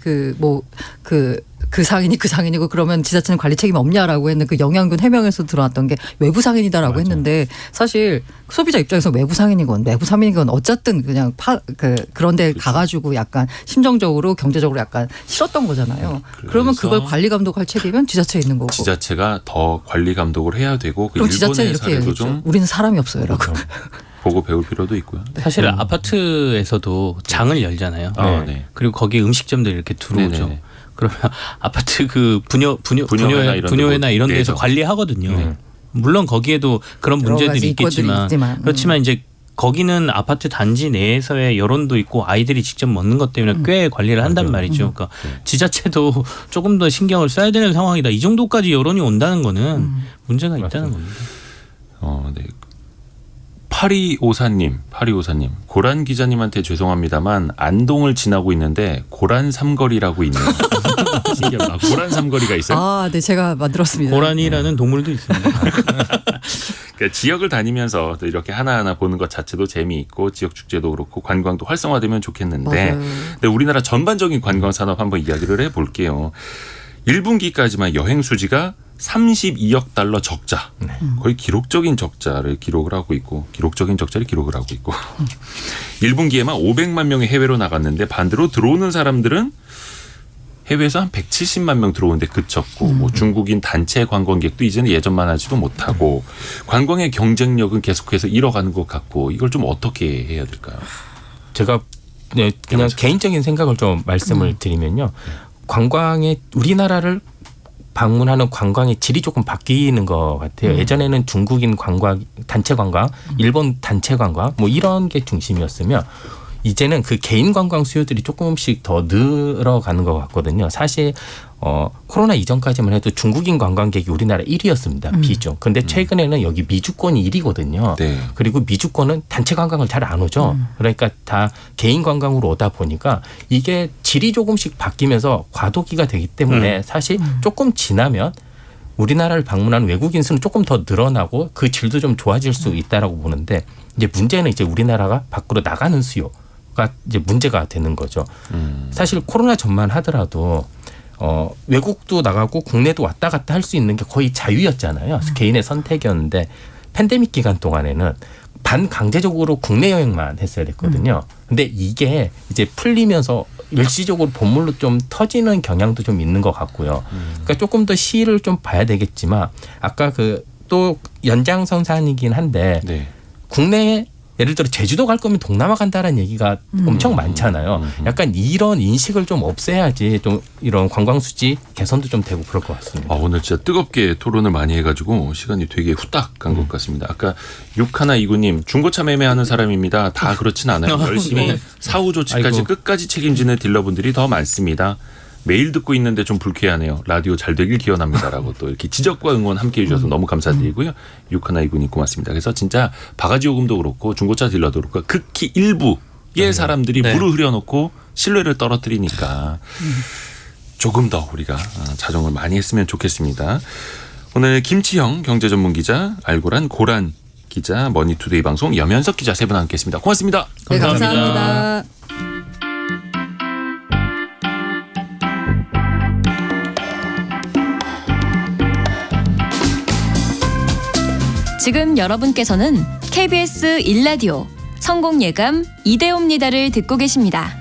그 상인이 그 상인이고 그러면 지자체는 관리 책임 없냐라고 했는 그 영양군 해명에서 들어왔던 게 외부 상인이다라고 했는데 사실 소비자 입장에서 외부 상인이건 내부 상인이건 어쨌든 그냥 그런데 가가지고 약간 심정적으로 경제적으로 약간 싫었던 거잖아요. 그러면 그걸 관리 감독할 책임은 지자체에 있는 거고. 지자체가 더 관리 감독을 해야 되고 그 그럼 지자체는 일본의 이렇게 사례도 얘기했죠. 좀 우리는 사람이 없어요라고. 보고 배울 필요도 있고요. 사실 아파트에서도 장을 열잖아요. 아, 네. 그리고 거기 음식점들이 이렇게 들어오죠. 네네네. 그러면 아파트 그 분녀회나 이런 분녀회나 이런 데서 내죠. 관리하거든요. 물론 거기에도 그런 여러 문제들이 가지 있겠지만 이권들이 있지만. 그렇지만 이제 거기는 아파트 단지 내에서의 여론도 있고 아이들이 직접 먹는 것 때문에 꽤 관리를 한단 말이죠. 그러니까 지자체도 조금 더 신경을 써야 되는 상황이다. 이 정도까지 여론이 온다는 거는 문제가 있다는 겁니다. 네. 8254님, 고란 기자님한테 죄송합니다만 안동을 지나고 있는데 고란 삼거리라고 있네요. 신기하다. 고란 삼거리가 있어요. 아, 네, 제가 만들었습니다. 고라니라는 동물도 있습니다. 그러니까 지역을 다니면서 또 이렇게 하나하나 보는 것 자체도 재미있고 지역 축제도 그렇고 관광도 활성화되면 좋겠는데 맞아요. 근데 우리나라 전반적인 관광 산업 한번 이야기를 해볼게요. 1분기까지만 여행 수지가 32억 달러 적자. 거의 기록적인 적자를 기록을 하고 있고 1분기에만 500만 명이 해외로 나갔는데 반대로 들어오는 사람들은 해외에서 한 170만 명 들어오는데 그쳤고 뭐 중국인 단체 관광객도 이제는 예전만 하지도 못하고 관광의 경쟁력은 계속해서 잃어가는 것 같고 이걸 좀 어떻게 해야 될까요? 제가 그냥 개인적인 생각을 좀 말씀을 드리면요. 관광의 우리나라를 방문하는 관광의 질이 조금 바뀌는 것 같아요. 예전에는 중국인 관광, 단체 관광, 일본 단체 관광 뭐 이런 게 중심이었으면 이제는 그 개인 관광 수요들이 조금씩 더 늘어가는 것 같거든요. 사실 코로나 이전까지만 해도 중국인 관광객이 우리나라 1위였습니다. 비중. 근데 최근에는 여기 미주권이 1위거든요. 네. 그리고 미주권은 단체 관광을 잘 안 오죠. 그러니까 다 개인 관광으로 오다 보니까 이게 질이 조금씩 바뀌면서 과도기가 되기 때문에 사실 조금 지나면 우리나라를 방문하는 외국인 수는 조금 더 늘어나고 그 질도 좀 좋아질 수 있다라고 보는데 이제 문제는 이제 우리나라가 밖으로 나가는 수요가 이제 문제가 되는 거죠. 사실 코로나 전만 하더라도 외국도 나가고 국내도 왔다 갔다 할 수 있는 게 거의 자유였잖아요. 개인의 선택이었는데 팬데믹 기간 동안에는 반강제적으로 국내 여행만 했어야 됐거든요. 근데 이게 이제 풀리면서 일시적으로 본물로 좀 터지는 경향도 좀 있는 것 같고요. 그러니까 조금 더 시일을 좀 봐야 되겠지만 아까 그 또 연장선상이긴 한데 네. 국내에 예를 들어 제주도 갈 거면 동남아 간다라는 얘기가 엄청 많잖아요. 약간 이런 인식을 좀 없애야지 좀 이런 관광 수지 개선도 좀 되고 그럴 것 같습니다. 오늘 진짜 뜨겁게 토론을 많이 해가지고 시간이 되게 후딱 간 것 같습니다. 아까 6129님 중고차 매매하는 사람입니다. 다 그렇진 않아요. 열심히 사후 조치까지 아이고. 끝까지 책임지는 딜러분들이 더 많습니다. 매일 듣고 있는데 좀 불쾌하네요. 라디오 잘 되길 기원합니다라고 또 이렇게 지적과 응원 함께 해주셔서 너무 감사드리고요. 6129님 고맙습니다. 그래서 진짜 바가지 요금도 그렇고 중고차 딜러도 그렇고 극히 일부의 사람들이 물을 흐려놓고 신뢰를 떨어뜨리니까 조금 더 우리가 자정을 많이 했으면 좋겠습니다. 오늘 김치형 경제전문기자, 알고란 고란 기자, 머니투데이 방송 염현석 기자 세 분 함께했습니다. 고맙습니다. 네, 감사합니다. 지금 여러분께서는 KBS 1라디오 성공예감 이대호입니다를 듣고 계십니다.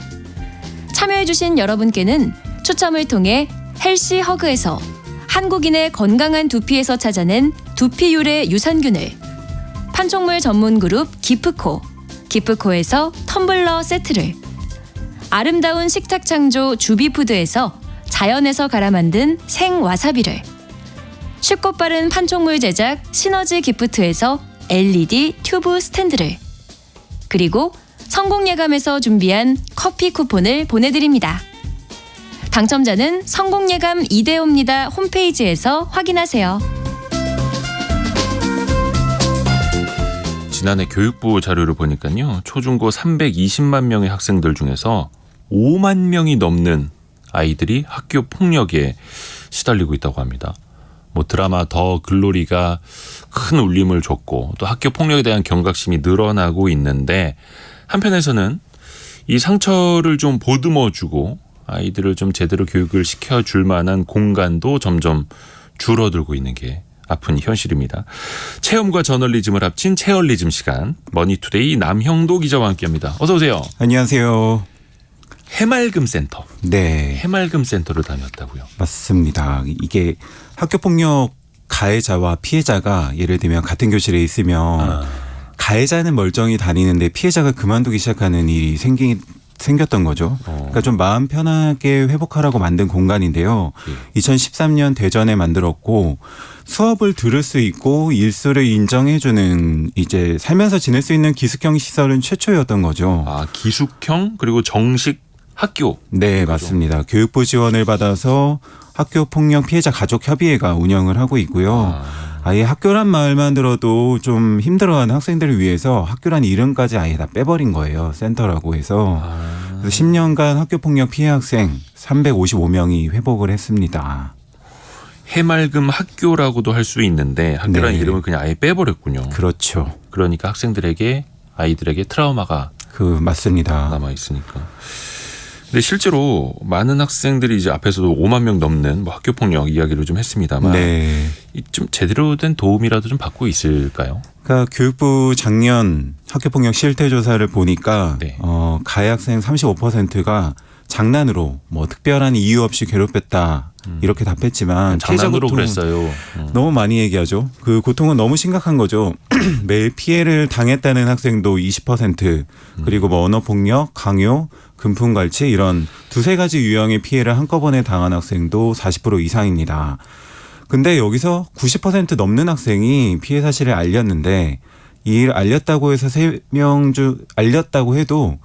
참여해주신 여러분께는 추첨을 통해 헬시 허그에서 한국인의 건강한 두피에서 찾아낸 두피 유래 유산균을, 판촉물 전문 그룹 기프코에서 텀블러 세트를, 아름다운 식탁 창조 주비푸드에서 자연에서 갈아 만든 생와사비를, 쉽고 빠른 판촉물 제작 시너지 기프트에서 LED 튜브 스탠드를, 그리고 성공예감에서 준비한 커피 쿠폰을 보내드립니다. 당첨자는 성공예감 이대호입니다 홈페이지에서 확인하세요. 지난해 교육부 자료를 보니까요. 초중고 320만 명의 학생들 중에서 5만 명이 넘는 아이들이 학교 폭력에 시달리고 있다고 합니다. 뭐 드라마 더 글로리가 큰 울림을 줬고 또 학교 폭력에 대한 경각심이 늘어나고 있는데 한편에서는 이 상처를 좀 보듬어주고 아이들을 좀 제대로 교육을 시켜줄 만한 공간도 점점 줄어들고 있는 게 아픈 현실입니다. 체험과 저널리즘을 합친 체얼리즘 시간, 머니투데이 남형도 기자와 함께합니다. 어서 오세요. 안녕하세요. 해맑음센터. 네, 해맑음센터를 다녔다고요. 맞습니다. 이게 학교폭력 가해자와 피해자가 예를 들면 같은 교실에 있으면 가해자는 멀쩡히 다니는데 피해자가 그만두기 시작하는 일이 생겼던 거죠. 그러니까 좀 마음 편하게 회복하라고 만든 공간인데요. 2013년 대전에 만들었고 수업을 들을 수 있고 일수를 인정해주는 이제 살면서 지낼 수 있는 기숙형 시설은 최초였던 거죠. 아, 기숙형 그리고 정식 학교. 네, 맞습니다. 교육부 지원을 받아서 학교폭력 피해자 가족협의회가 운영을 하고 있고요. 아예 학교란 말만 들어도 좀 힘들어하는 학생들을 위해서 학교란 이름까지 아예 다 빼버린 거예요. 센터라고 해서. 그래서 10년간 학교폭력 피해 학생 355명이 회복을 했습니다. 해맑음 학교라고도 할 수 있는데 학교라는 네. 이름을 그냥 아예 빼버렸군요. 그렇죠. 그러니까 학생들에게 아이들에게 트라우마가 맞습니다. 남아 있으니까. 근데 실제로 많은 학생들이 이제 앞에서도 5만 명 넘는 뭐 학교 폭력 이야기를 좀 했습니다만 네. 좀 제대로 된 도움이라도 좀 받고 있을까요? 그러니까 교육부 작년 학교폭력 실태 조사를 보니까 네. 가해 학생 35%가 장난으로 뭐 특별한 이유 없이 괴롭혔다 이렇게 답했지만 피해자 장난으로 고통은 그랬어요. 너무 많이 얘기하죠. 그 고통은 너무 심각한 거죠. 매일 피해를 당했다는 학생도 20% 그리고 뭐 언어폭력, 강요, 금품갈취 이런 두세 가지 유형의 피해를 한꺼번에 당한 학생도 40% 이상입니다. 근데 여기서 90% 넘는 학생이 피해 사실을 알렸는데 이 일 알렸다고 해서 알렸다고 해도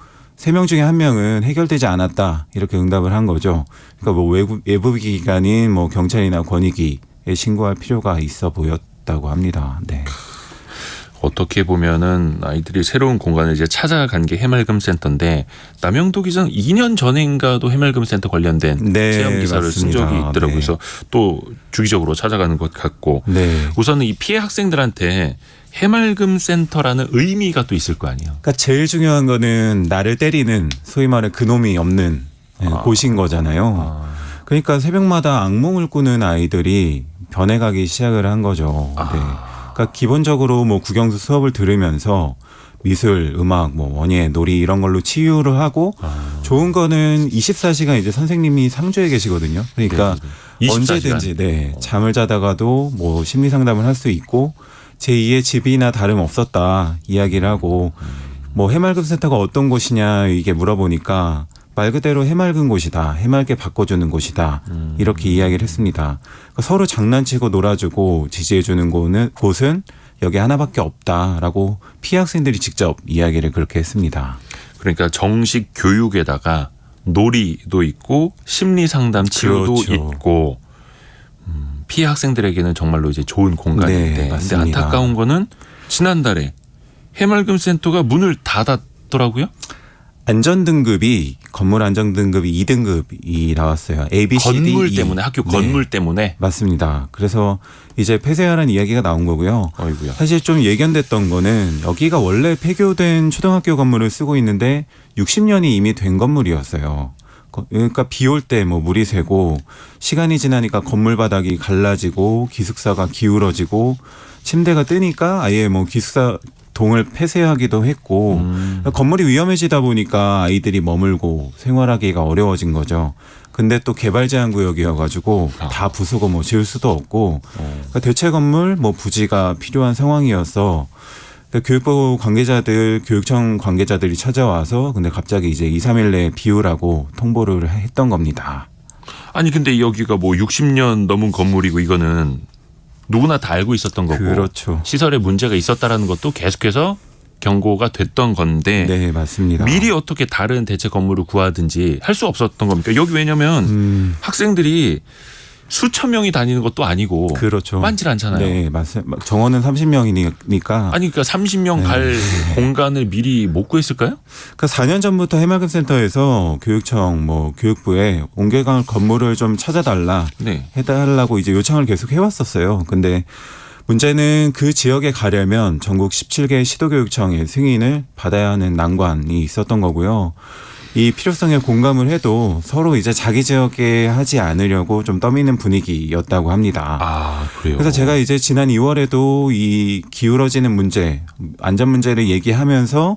3명 중에 1명은 해결되지 않았다 이렇게 응답을 한 거죠. 그러니까 뭐 외부 기관인 뭐 경찰이나 권익위에 신고할 필요가 있어 보였다고 합니다. 네. 어떻게 보면은 아이들이 새로운 공간을 이제 찾아간 게 해맑음 센터인데 남영도 기자는 2년 전인가도 해맑음 센터 관련된 네, 체험 기사를 쓴 맞습니다. 적이 있더라고요. 네. 그래서 또 주기적으로 찾아가는 것 같고 네. 우선은 이 피해 학생들한테 해맑음 센터라는 의미가 또 있을 거 아니에요. 그러니까 제일 중요한 거는 나를 때리는 소위 말해 그놈이 없는 곳인 거잖아요. 그러니까 새벽마다 악몽을 꾸는 아이들이 변해가기 시작을 한 거죠. 네. 그러니까 기본적으로 뭐 국영수 수업을 들으면서 미술, 음악, 뭐 원예, 놀이 이런 걸로 치유를 하고 좋은 거는 24시간 이제 선생님이 상주에 계시거든요. 그러니까 네, 24시간. 언제든지 네, 잠을 자다가도 뭐 심리 상담을 할 수 있고 제2의 집이나 다름없었다 이야기를 하고 뭐 해맑음 센터가 어떤 곳이냐 이게 물어보니까 말 그대로 해맑은 곳이다. 해맑게 바꿔주는 곳이다. 이렇게 이야기를 했습니다. 그러니까 서로 장난치고 놀아주고 지지해주는 곳은 여기 하나밖에 없다라고 피해 학생들이 직접 이야기를 그렇게 했습니다. 그러니까 정식 교육에다가 놀이도 있고 심리 상담 치료도 그렇죠. 있고 피해 학생들에게는 정말로 이제 좋은 공간인데 네, 근데 맞습니다. 안타까운 거는 지난달에 해맑음 센터가 문을 닫았더라고요. 안전등급이 건물 안전등급이 2등급이 나왔어요. A, B, C, D, 건물 E. 때문에 학교 네, 건물 때문에. 맞습니다. 그래서 이제 폐쇄하라는 이야기가 나온 거고요. 어이구야. 사실 좀 예견됐던 거는 여기가 원래 폐교된 초등학교 건물을 쓰고 있는데 60년이 이미 된 건물이었어요. 그러니까 비 올 때 뭐 물이 새고 시간이 지나니까 건물 바닥이 갈라지고 기숙사가 기울어지고 침대가 뜨니까 아예 뭐 기숙사 동을 폐쇄하기도 했고 건물이 위험해지다 보니까 아이들이 머물고 생활하기가 어려워진 거죠. 근데 또 개발 제한 구역이어가지고 다 부수고 뭐 지을 수도 없고 그러니까 대체 건물 뭐 부지가 필요한 상황이어서 교육부 관계자들, 교육청 관계자들이 찾아와서 근데 갑자기 이제 2, 3일 내에 비우라고 통보를 했던 겁니다. 아니 근데 여기가 뭐 60년 넘은 건물이고 이거는 누구나 다 알고 있었던 거고 그렇죠. 시설에 문제가 있었다라는 것도 계속해서 경고가 됐던 건데 네, 맞습니다. 미리 어떻게 다른 대체 건물을 구하든지 할 수 없었던 겁니까? 여기 왜냐면 학생들이 수천 명이 다니는 것도 아니고 그렇죠. 많질 않잖아요. 네, 맞습니다. 정원은 30명이니까. 아니 그러니까 30명 갈 공간을 미리 못 구했을까요? 그러니까 4년 전부터 해맑음 센터에서 교육청 뭐 교육부에 옮겨갈 건물을 좀 찾아달라 네. 해달라고 이제 요청을 계속 해왔었어요. 근데 문제는 그 지역에 가려면 전국 17개 시도교육청의 승인을 받아야 하는 난관이 있었던 거고요. 이 필요성에 공감을 해도 서로 이제 자기 지역에 하지 않으려고 좀 떠미는 분위기였다고 합니다. 아 그래요. 그래서 제가 이제 지난 2월에도 이 기울어지는 문제, 안전 문제를 얘기하면서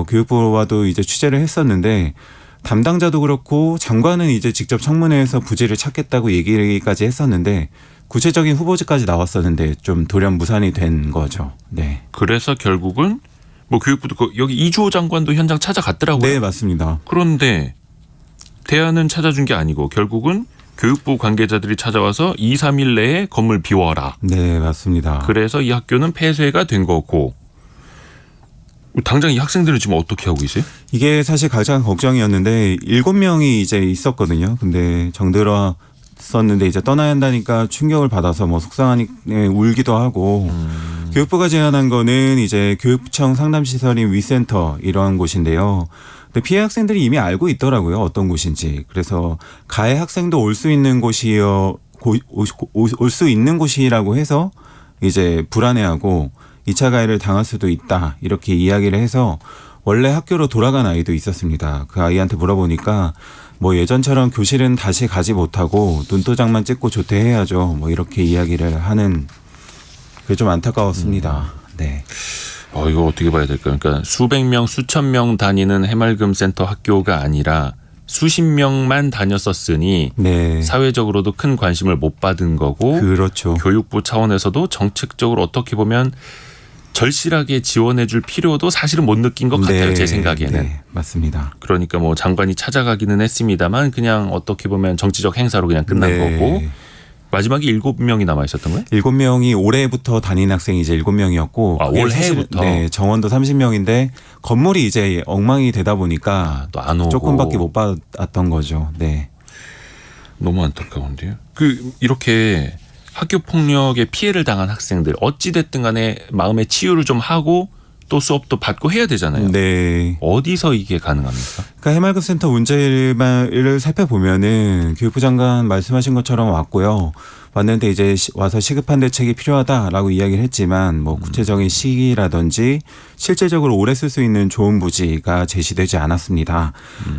교육부와도 이제 취재를 했었는데 담당자도 그렇고 장관은 이제 직접 청문회에서 부지를 찾겠다고 얘기까지 했었는데 구체적인 후보지까지 나왔었는데 좀 돌연무산이 된 거죠. 네. 그래서 결국은 뭐 교육부도 여기 이주호 장관도 현장 찾아갔더라고요. 네, 맞습니다. 그런데 대안은 찾아준 게 아니고 결국은 교육부 관계자들이 찾아와서 2, 3일 내에 건물 비워라. 네, 맞습니다. 그래서 이 학교는 폐쇄가 된 거고 당장 이 학생들은 지금 어떻게 하고 있어요? 이게 사실 가장 걱정이었는데 7명이 이제 있었거든요. 근데 정들어 썼는데 이제 떠나야 한다니까 충격을 받아서 뭐 속상하니 울기도 하고 교육부가 제안한 거는 이제 교육청 상담시설인 위센터 이러한 곳인데요. 근데 피해 학생들이 이미 알고 있더라고요. 어떤 곳인지. 그래서 가해 학생도 올 수 있는 곳이요. 올 수 있는 곳이라고 해서 이제 불안해하고 2차 가해를 당할 수도 있다. 이렇게 이야기를 해서 원래 학교로 돌아간 아이도 있었습니다. 그 아이한테 물어보니까 뭐 예전처럼 교실은 다시 가지 못하고 눈도장만 찍고 조퇴해야죠. 뭐 이렇게 이야기를 하는 그게 좀 안타까웠습니다. 네. 이거 어떻게 봐야 될까요? 그러니까 수백 명, 수천 명 다니는 해맑음 센터 학교가 아니라 수십 명만 다녔었으니 네. 사회적으로도 큰 관심을 못 받은 거고 그렇죠. 교육부 차원에서도 정책적으로 어떻게 보면 절실하게 지원해 줄 필요도 사실은 못 느낀 것 같아요. 네. 제 생각에는. 네. 맞습니다. 그러니까 뭐 장관이 찾아가기는 했습니다만 그냥 어떻게 보면 정치적 행사로 그냥 끝난 네. 거고 마지막에 7명이 남아 있었던 거예요? 7명이 올해부터 다닌 학생이 이제 7명이었고 아, 올해부터? 네, 정원도 30명인데 건물이 이제 엉망이 되다 보니까 또 안 오고 조금밖에 못 받았던 거죠. 네. 너무 안타까운데요. 이렇게 학교 폭력에 피해를 당한 학생들 어찌 됐든 간에 마음의 치유를 좀 하고 또 수업도 받고 해야 되잖아요. 네. 어디서 이게 가능합니까? 그러니까 해맑음센터 문제를 살펴보면은 교육부 장관 말씀하신 것처럼 왔는데 이제 와서 시급한 대책이 필요하다라고 이야기를 했지만 뭐 구체적인 시기라든지 실제적으로 오래 쓸 수 있는 좋은 부지가 제시되지 않았습니다.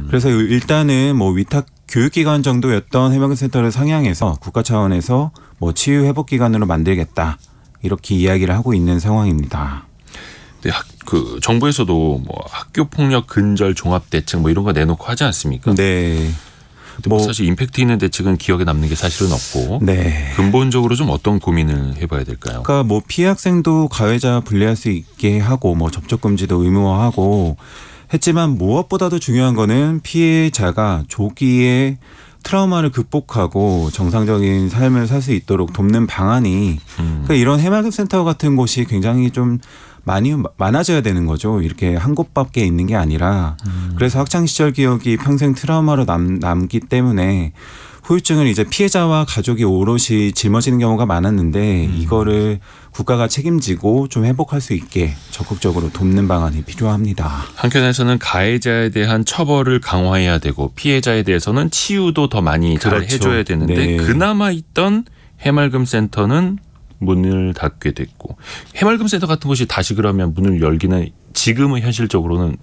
그래서 일단은 뭐 위탁 교육기관 정도였던 해맑음센터를 상향해서 국가 차원에서 뭐 치유 회복 기관으로 만들겠다 이렇게 이야기를 하고 있는 상황입니다. 네, 정부에서도 뭐 학교 폭력 근절 종합 대책 뭐 이런 거 내놓고 하지 않습니까? 네. 뭐 사실 임팩트 있는 대책은 기억에 남는 게 사실은 없고 네. 근본적으로 좀 어떤 고민을 해봐야 될까요? 그러니까 뭐 피해 학생도 가해자 분리할 수 있게 하고 뭐 접촉 금지도 의무화하고 했지만 무엇보다도 중요한 거는 피해자가 조기에 트라우마를 극복하고 정상적인 삶을 살 수 있도록 돕는 방안이 그러니까 이런 해맑음센터 같은 곳이 굉장히 좀 많아져야 되는 거죠. 이렇게 한 곳밖에 있는 게 아니라 그래서 학창 시절 기억이 평생 트라우마로 남기 때문에 후유증을 이제 피해자와 가족이 오롯이 짊어지는 경우가 많았는데 이거를 국가가 책임지고 좀 회복할 수 있게 적극적으로 돕는 방안이 필요합니다. 한편에서는 가해자에 대한 처벌을 강화해야 되고 피해자에 대해서는 치유도 더 많이 잘 그렇죠. 해줘야 되는데 네. 그나마 있던 해맑음센터는 문을 닫게 됐고 해맑음센터 같은 곳이 다시 그러면 문을 열기는 지금은 현실적으로는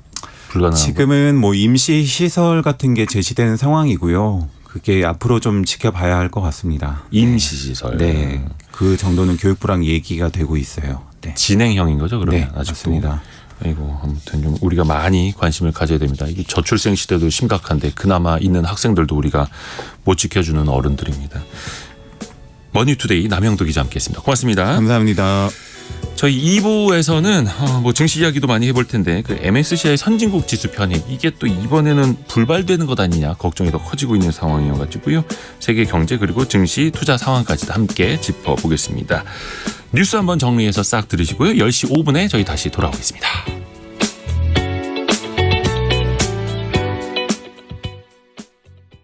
불가능한 지금은 뭐 임시 시설 같은 게 제시되는 상황이고요. 그게 앞으로 좀 지켜봐야 할 것 같습니다. 임시시설. 네, 그 정도는 교육부랑 얘기가 되고 있어요. 네, 진행형인 거죠, 그러면 네, 아직도. 맞습니다. 아이고, 아무튼 좀 우리가 많이 관심을 가져야 됩니다. 이게 저출생 시대도 심각한데 그나마 있는 학생들도 우리가 못 지켜주는 어른들입니다. 머니투데이 남영도 기자 함께했습니다. 고맙습니다. 감사합니다. 저희 2부에서는 뭐 증시 이야기도 많이 해볼 텐데 그 MSCI 선진국 지수 편입 이게 또 이번에는 불발되는 것 아니냐 걱정이 더 커지고 있는 상황이어가지고요. 세계 경제 그리고 증시 투자 상황까지도 함께 짚어보겠습니다. 뉴스 한번 정리해서 싹 들으시고요. 10시 5분에 저희 다시 돌아오겠습니다.